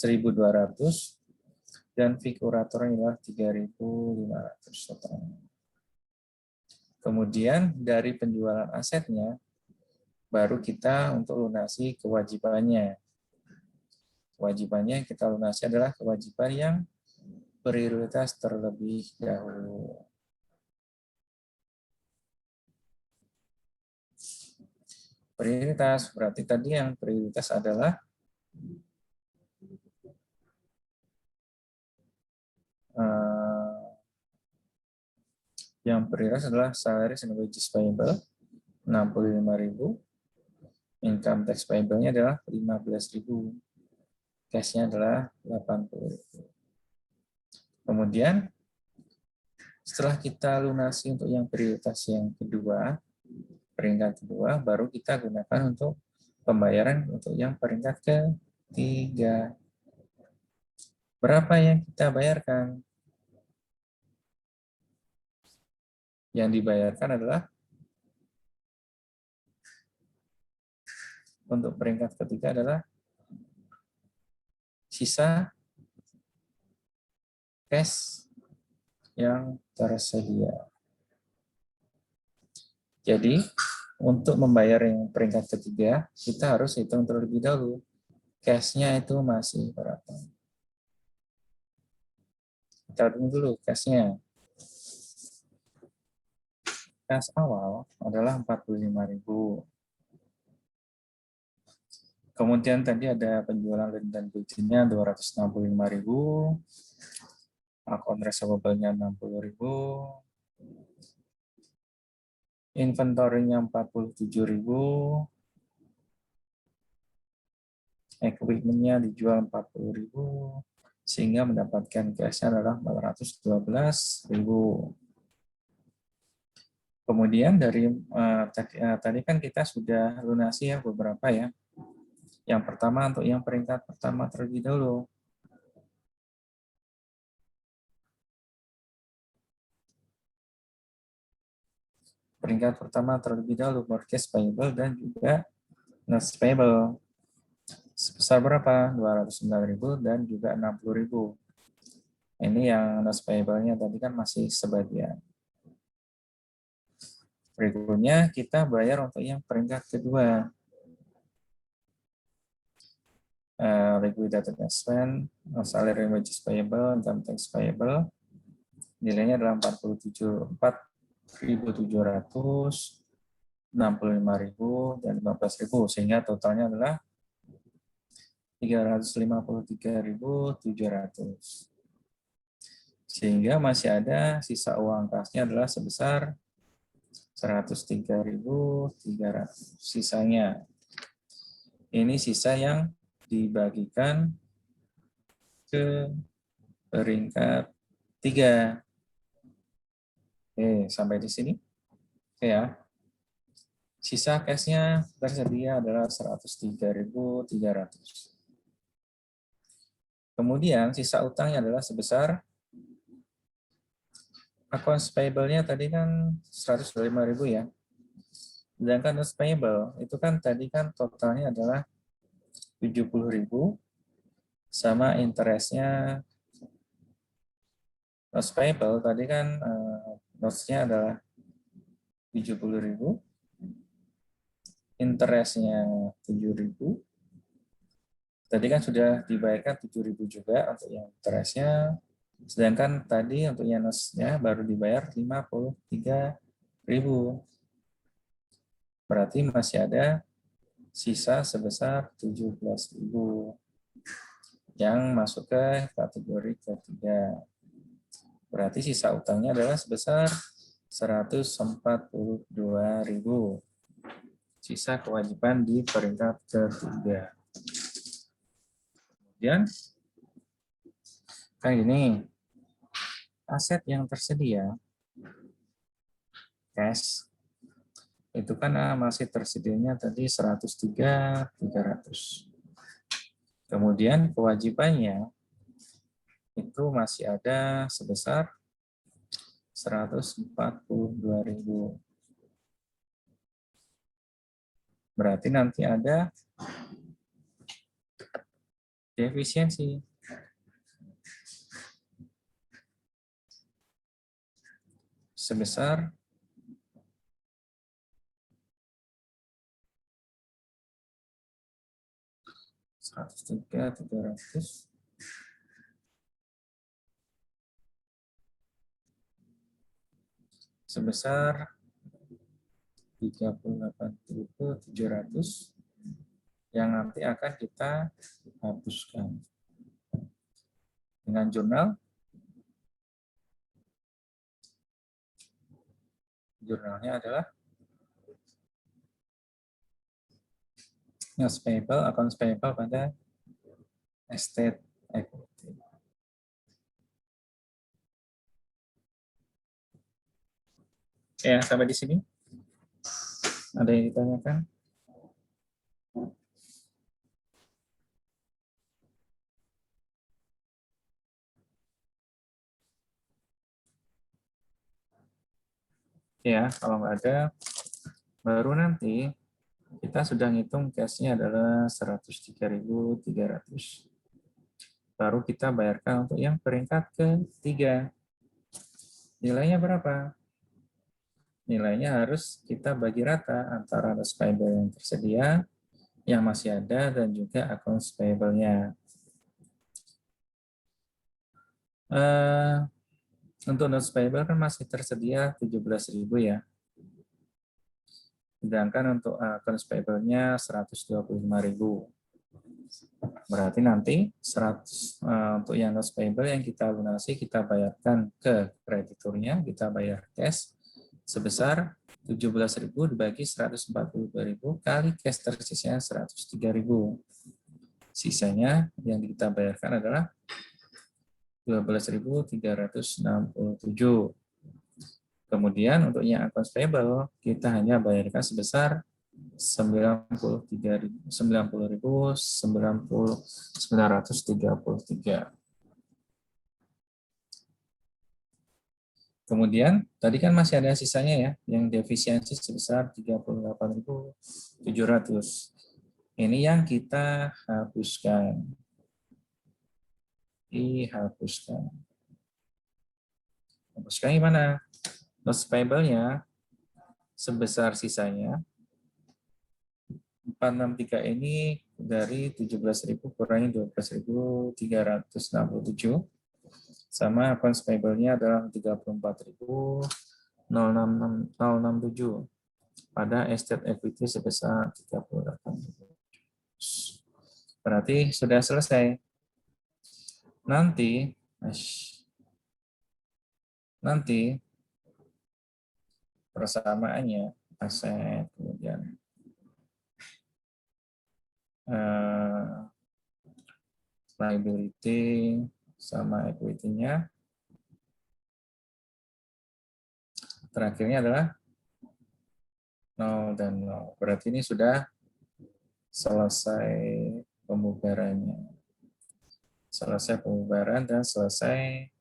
dan figuratornya adalah 3.500 total. Kemudian dari penjualan asetnya baru kita untuk lunasi kewajibannya. Kewajibannya kita lunasi adalah kewajiban yang prioritas terlebih dahulu. Prioritas berarti tadi yang prioritas adalah salaries and wages payable 65.000. Income tax payable-nya adalah 15.000. Cash-nya adalah 80.000. Kemudian setelah kita lunasi untuk yang prioritas yang kedua, peringkat kedua, baru kita gunakan untuk pembayaran untuk yang peringkat ketiga. Berapa yang kita bayarkan? Yang dibayarkan adalah untuk peringkat ketiga adalah sisa cash yang tersedia. Jadi, untuk membayar yang peringkat ketiga, kita harus hitung terlebih dahulu. Cash-nya itu masih berapa? Kita hitung dulu cash-nya. Cash awal adalah 45.000. Kemudian tadi ada penjualan dan build-in-nya 265.000. Account receivable-nya 60.000. Inventory-nya 47.000. Equipment-nya dijual 40.000. Sehingga mendapatkan cash-nya adalah 412.000. Kemudian dari tadi kan kita sudah lunasi ya beberapa ya. Yang pertama untuk yang peringkat pertama terlebih dahulu. Peringkat pertama terlebih dahulu mortgage payable dan juga notes payable. Sebesar berapa? 209.000 dan juga 60.000. Ini yang notes payable-nya tadi kan masih sebagian. Berikutnya kita bayar untuk yang peringkat kedua. Liquidated expense, salary and wages payable, income tax payable. Nilainya adalah 4.700, 65.000, dan 15.000, sehingga totalnya adalah 353.700. Sehingga masih ada sisa uang kasnya adalah sebesar 103.300. Sisanya ini sisa yang dibagikan ke peringkat 3. Oke, sampai di sini. Oke ya. Sisa cashnya tersedia adalah 103.300. Kemudian sisa utangnya adalah sebesar, accounts payable-nya tadi kan 125.000 ya. Sedangkan notes payable itu kan tadi kan totalnya adalah 70.000 sama interestnya. Notes payable tadi kan notes-nya adalah 70.000, interestnya 7.000. Tadi kan sudah dibayarkan 7.000 juga untuk yang interestnya, sedangkan tadi untuk yang notes-nya baru dibayar 53.000. Berarti masih ada sisa sebesar 17.000 yang masuk ke kategori ketiga. Berarti sisa utangnya adalah sebesar 142.000. Sisa kewajiban di peringkat ketiga. Kemudian, kayak gini, aset yang tersedia, cash, itu kan masih tersedianya tadi 103.300. Kemudian kewajibannya itu masih ada sebesar 142.000. Berarti nanti ada defisiensi. Sebesar 103.300 sebesar 38.700 yang nanti akan kita hapuskan dengan jurnal. Jurnalnya adalah notes payable, accounts payable pada estate equity. Ya, sampai di sini. Ada yang ditanyakan? Ya, kalau nggak ada, baru nanti kita sudah ngitung cash-nya adalah 103.300. Baru kita bayarkan untuk yang peringkat ketiga. Nilainya berapa? Nilainya harus kita bagi rata antara notes payable yang tersedia, yang masih ada, dan juga accounts payable-nya. Untuk notes payable kan masih tersedia 17.000 ya. Sedangkan untuk accounts payable-nya 125.000. Berarti nanti 100 untuk yang notes payable yang kita lunasi kita bayarkan ke krediturnya, kita bayar cash sebesar 17.000 dibagi 142.000 kali cash tersisanya 103.000. Sisanya yang kita bayarkan adalah 12.367. Kemudian untuk yang accounts payable kita hanya bayarkan sebesar 90.933. Kemudian tadi kan masih ada sisanya ya, yang defisiensi sebesar 38.700. Ini yang kita hapuskan. Dihapuskan. Hapuskan gimana? Notes payable-nya sebesar sisanya 463 ini dari 17.000 kurangi 12.367 sama accounts payable-nya adalah 34.067 pada estate equity sebesar 38.000. Berarti sudah selesai. Nanti persamaannya aset kemudian liability sama equity-nya. Terakhirnya adalah 0 dan 0. Berarti ini sudah selesai pembubarannya. Selesai pembubaran dan selesai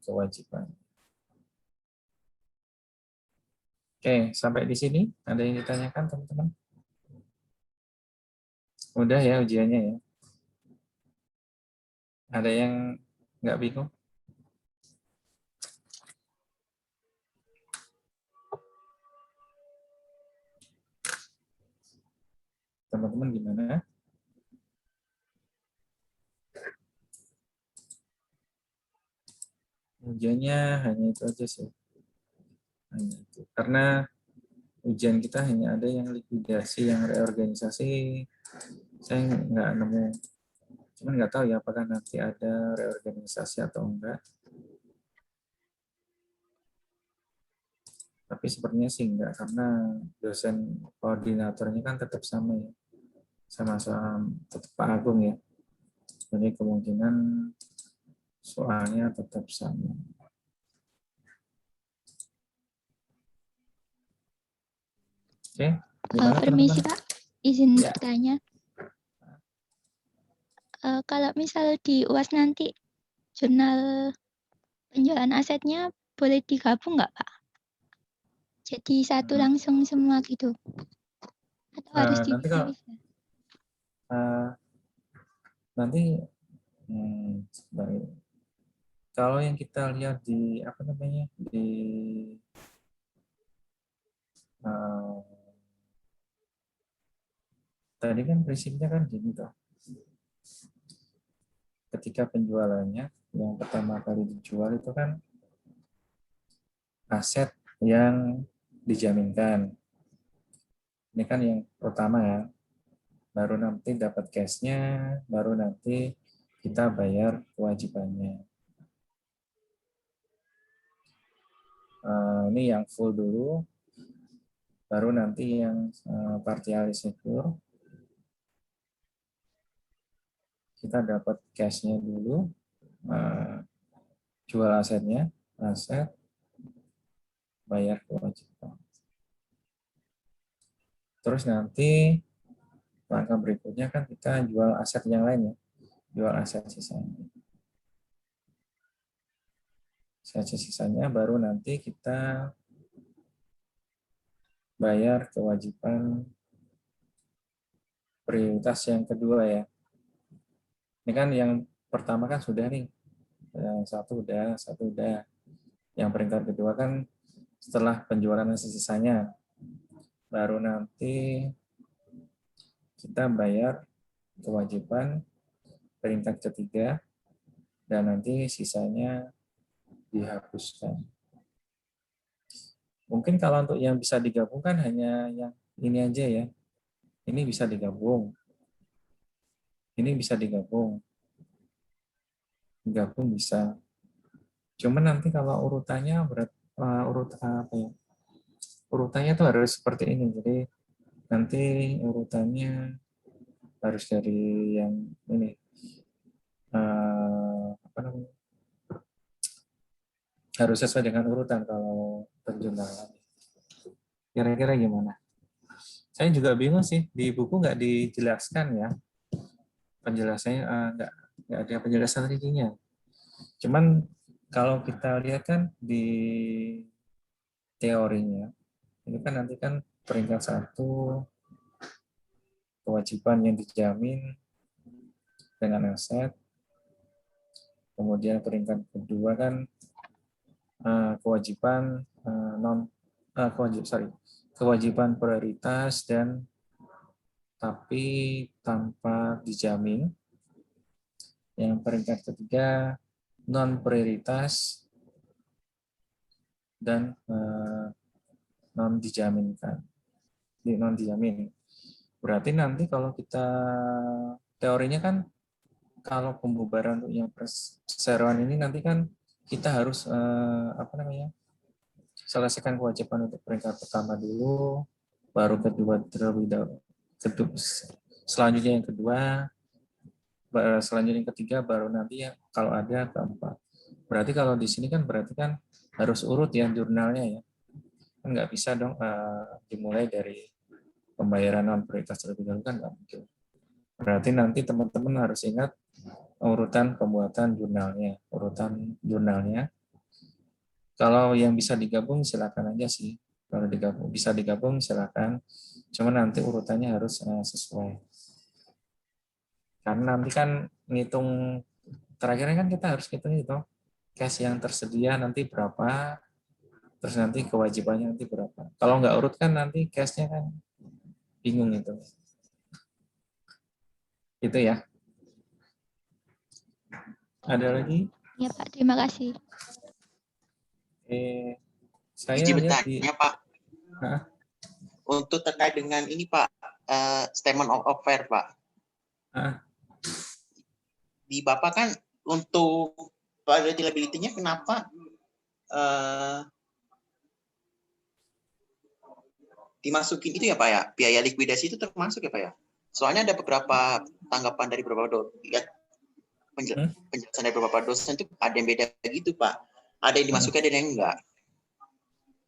kewajiban. Oke, sampai di sini ada yang ditanyakan teman-teman? Udah ya ujiannya ya. Ada yang nggak bingung? Teman-teman gimana? Ujiannya hanya itu aja sih. Hanya itu. Karena ujian kita hanya ada yang likuidasi, yang reorganisasi. Saya nggak nemu. Cuman nggak tahu ya apakah nanti ada reorganisasi atau enggak. Tapi sepertinya sih enggak, karena dosen koordinatornya kan tetap sama ya. Sama-sama tetap Pak Agung ya. Jadi kemungkinan soalnya tetap sama. Oke, gimana Permisi teman-teman? Pak, izin Ya. bertanya. Kalau misal di UAS nanti jurnal penjualan asetnya boleh digabung nggak Pak? Jadi satu langsung semua gitu? Atau harus Nanti kalau dipisah? nanti sebentar ya. Kalau yang kita lihat di apa namanya di tadi kan prinsipnya kan gini toh. Ketika penjualannya yang pertama kali dijual itu kan aset yang dijaminkan. Ini kan yang pertama ya. Baru nanti dapat cash-nya, baru nanti kita bayar kewajibannya. Ini yang full dulu, baru nanti yang partially secure. Kita dapat cash-nya dulu, jual asetnya, aset, bayar kewajiban. Terus nanti langkah berikutnya kan kita jual aset yang lain ya, jual aset sisanya. Aset sisanya baru nanti kita bayar kewajiban prioritas yang kedua ya. Ini kan yang pertama kan sudah nih, yang satu udah. Yang peringkat kedua kan setelah penjualan aset sisanya, baru nanti kita bayar kewajiban peringkat ketiga dan nanti sisanya dihapuskan. Mungkin kalau untuk yang bisa digabungkan hanya yang ini aja ya. Ini bisa digabung. Ini bisa digabung. Digabung bisa. Cuman nanti kalau urutannya urutannya tuh harus seperti ini. Jadi nanti urutannya harus dari yang ini. Apa namanya? Harus sesuai dengan urutan kalau penjumlahan. Kira-kira gimana? Saya juga bingung sih, di buku nggak dijelaskan ya. Penjelasannya nggak ada penjelasan rincinya. Cuman kalau kita lihat kan di teorinya, ini kan nanti kan peringkat 1 kewajiban yang dijamin dengan aset, kemudian peringkat kedua kan kewajiban kewajiban prioritas dan tapi tanpa dijamin. Yang peringkat ketiga non prioritas dan non dijaminkan. Non dijamin. Berarti nanti kalau kita teorinya kan kalau pembubaran untuk yang perseroan ini nanti kan kita harus selesaikan kewajiban untuk peringkat pertama dulu, baru kedua terlebih dahulu, selanjutnya yang kedua, selanjutnya yang ketiga, baru nanti ya kalau ada keempat. Berarti kalau di sini kan berarti kan harus urut ya jurnalnya ya, kan nggak bisa dong dimulai dari pembayaran non prioritas terlebih dahulu, kan nggak mungkin. Berarti nanti teman-teman harus ingat urutan pembuatan jurnalnya. Kalau yang bisa digabung silakan aja sih. Kalau bisa digabung silakan. Cuma nanti urutannya harus sesuai. Karena nanti kan ngitung terakhirnya kan kita harus hitung itu cash yang tersedia nanti berapa, terus nanti kewajibannya nanti berapa. Kalau nggak urut kan nanti cashnya kan bingung itu. Itu ya. Ada lagi? Ya Pak, terima kasih. Saya Izin lihat bertanya Pak. Untuk terkait dengan ini Pak, statement of offer Pak. Di Bapak kan untuk liability-nya kenapa dimasukin itu ya Pak ya? Biaya likuidasi itu termasuk ya Pak ya? Soalnya ada beberapa tanggapan dari beberapa penjelasan dari beberapa dosen itu ada yang beda gitu Pak. Ada yang dimasukkan, ada yang enggak.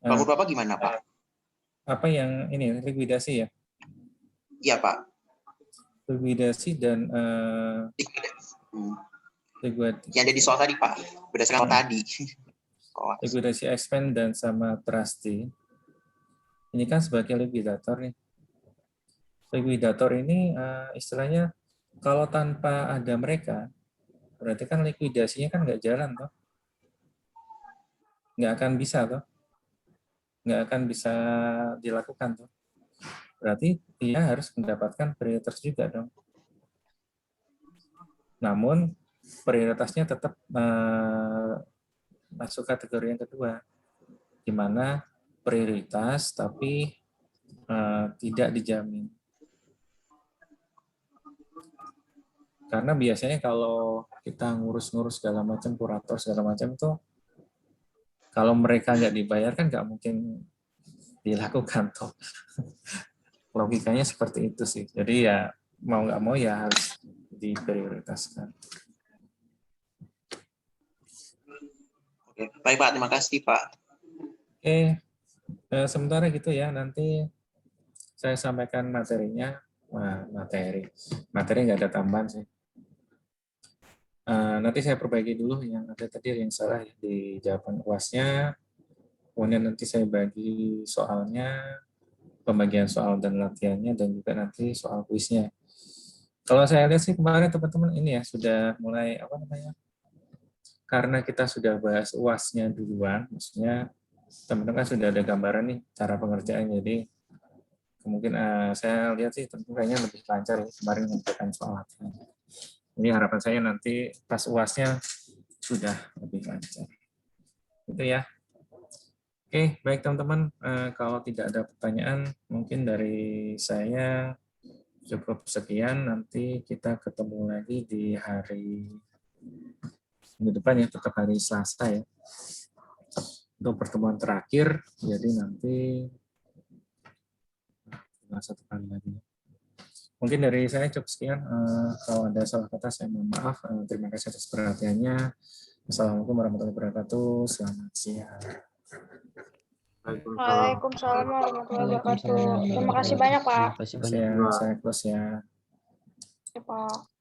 Menurut Bapak gimana Pak? Apa yang ini likuidasi ya? Iya Pak. Likuidasi dan yang ada di soal tadi Pak, berdasarkan tadi. Likuidasi expense dan sama trustee. Ini kan sebagai likuidator nih. Likuidator ini istilahnya kalau tanpa ada mereka, berarti kan likuidasinya kan nggak jalan toh. Nggak akan bisa toh. Nggak akan bisa dilakukan toh. Berarti dia harus mendapatkan prioritas juga dong. Namun prioritasnya tetap masuk kategori yang kedua, di mana prioritas tapi tidak dijamin. Karena biasanya kalau kita ngurus-ngurus segala macam, kurator segala macam itu, kalau mereka nggak dibayar kan nggak mungkin dilakukan toh. Logikanya seperti itu sih. Jadi ya mau nggak mau ya harus diprioritaskan. Oke, baik Pak, terima kasih Pak. Oke, sementara gitu ya, nanti saya sampaikan materinya. Wah, materi nggak ada tambahan sih. Nanti saya perbaiki dulu yang ada tadi yang salah di jawaban UAS-nya. Kemudian nanti saya bagi soalnya, pembagian soal dan latihannya, dan juga nanti soal kuisnya. Kalau saya lihat sih kemarin teman-teman ini ya sudah mulai karena kita sudah bahas UAS-nya duluan, maksudnya teman-teman sudah ada gambaran nih cara pengerjaan, jadi mungkin saya lihat sih tentu kayaknya lebih lancar kemarin mengerjakan soal latihan. Ini harapan saya nanti pas UAS-nya sudah lebih lancar. Itu ya. Oke, baik teman-teman. Kalau tidak ada pertanyaan, mungkin dari saya cukup sekian. Nanti kita ketemu lagi di hari minggu depan ya, tetap hari Selasa ya. Untuk pertemuan terakhir, jadi nanti satu kali lagi. Mungkin dari saya cukup sekian. Kalau ada salah kata saya mohon maaf. Terima kasih atas perhatiannya. Assalamualaikum warahmatullahi wabarakatuh. Selamat siang. Waalaikumsalam warahmatullahi wabarakatuh. Terima kasih banyak Pak. Saya close ya. Ya, Pak.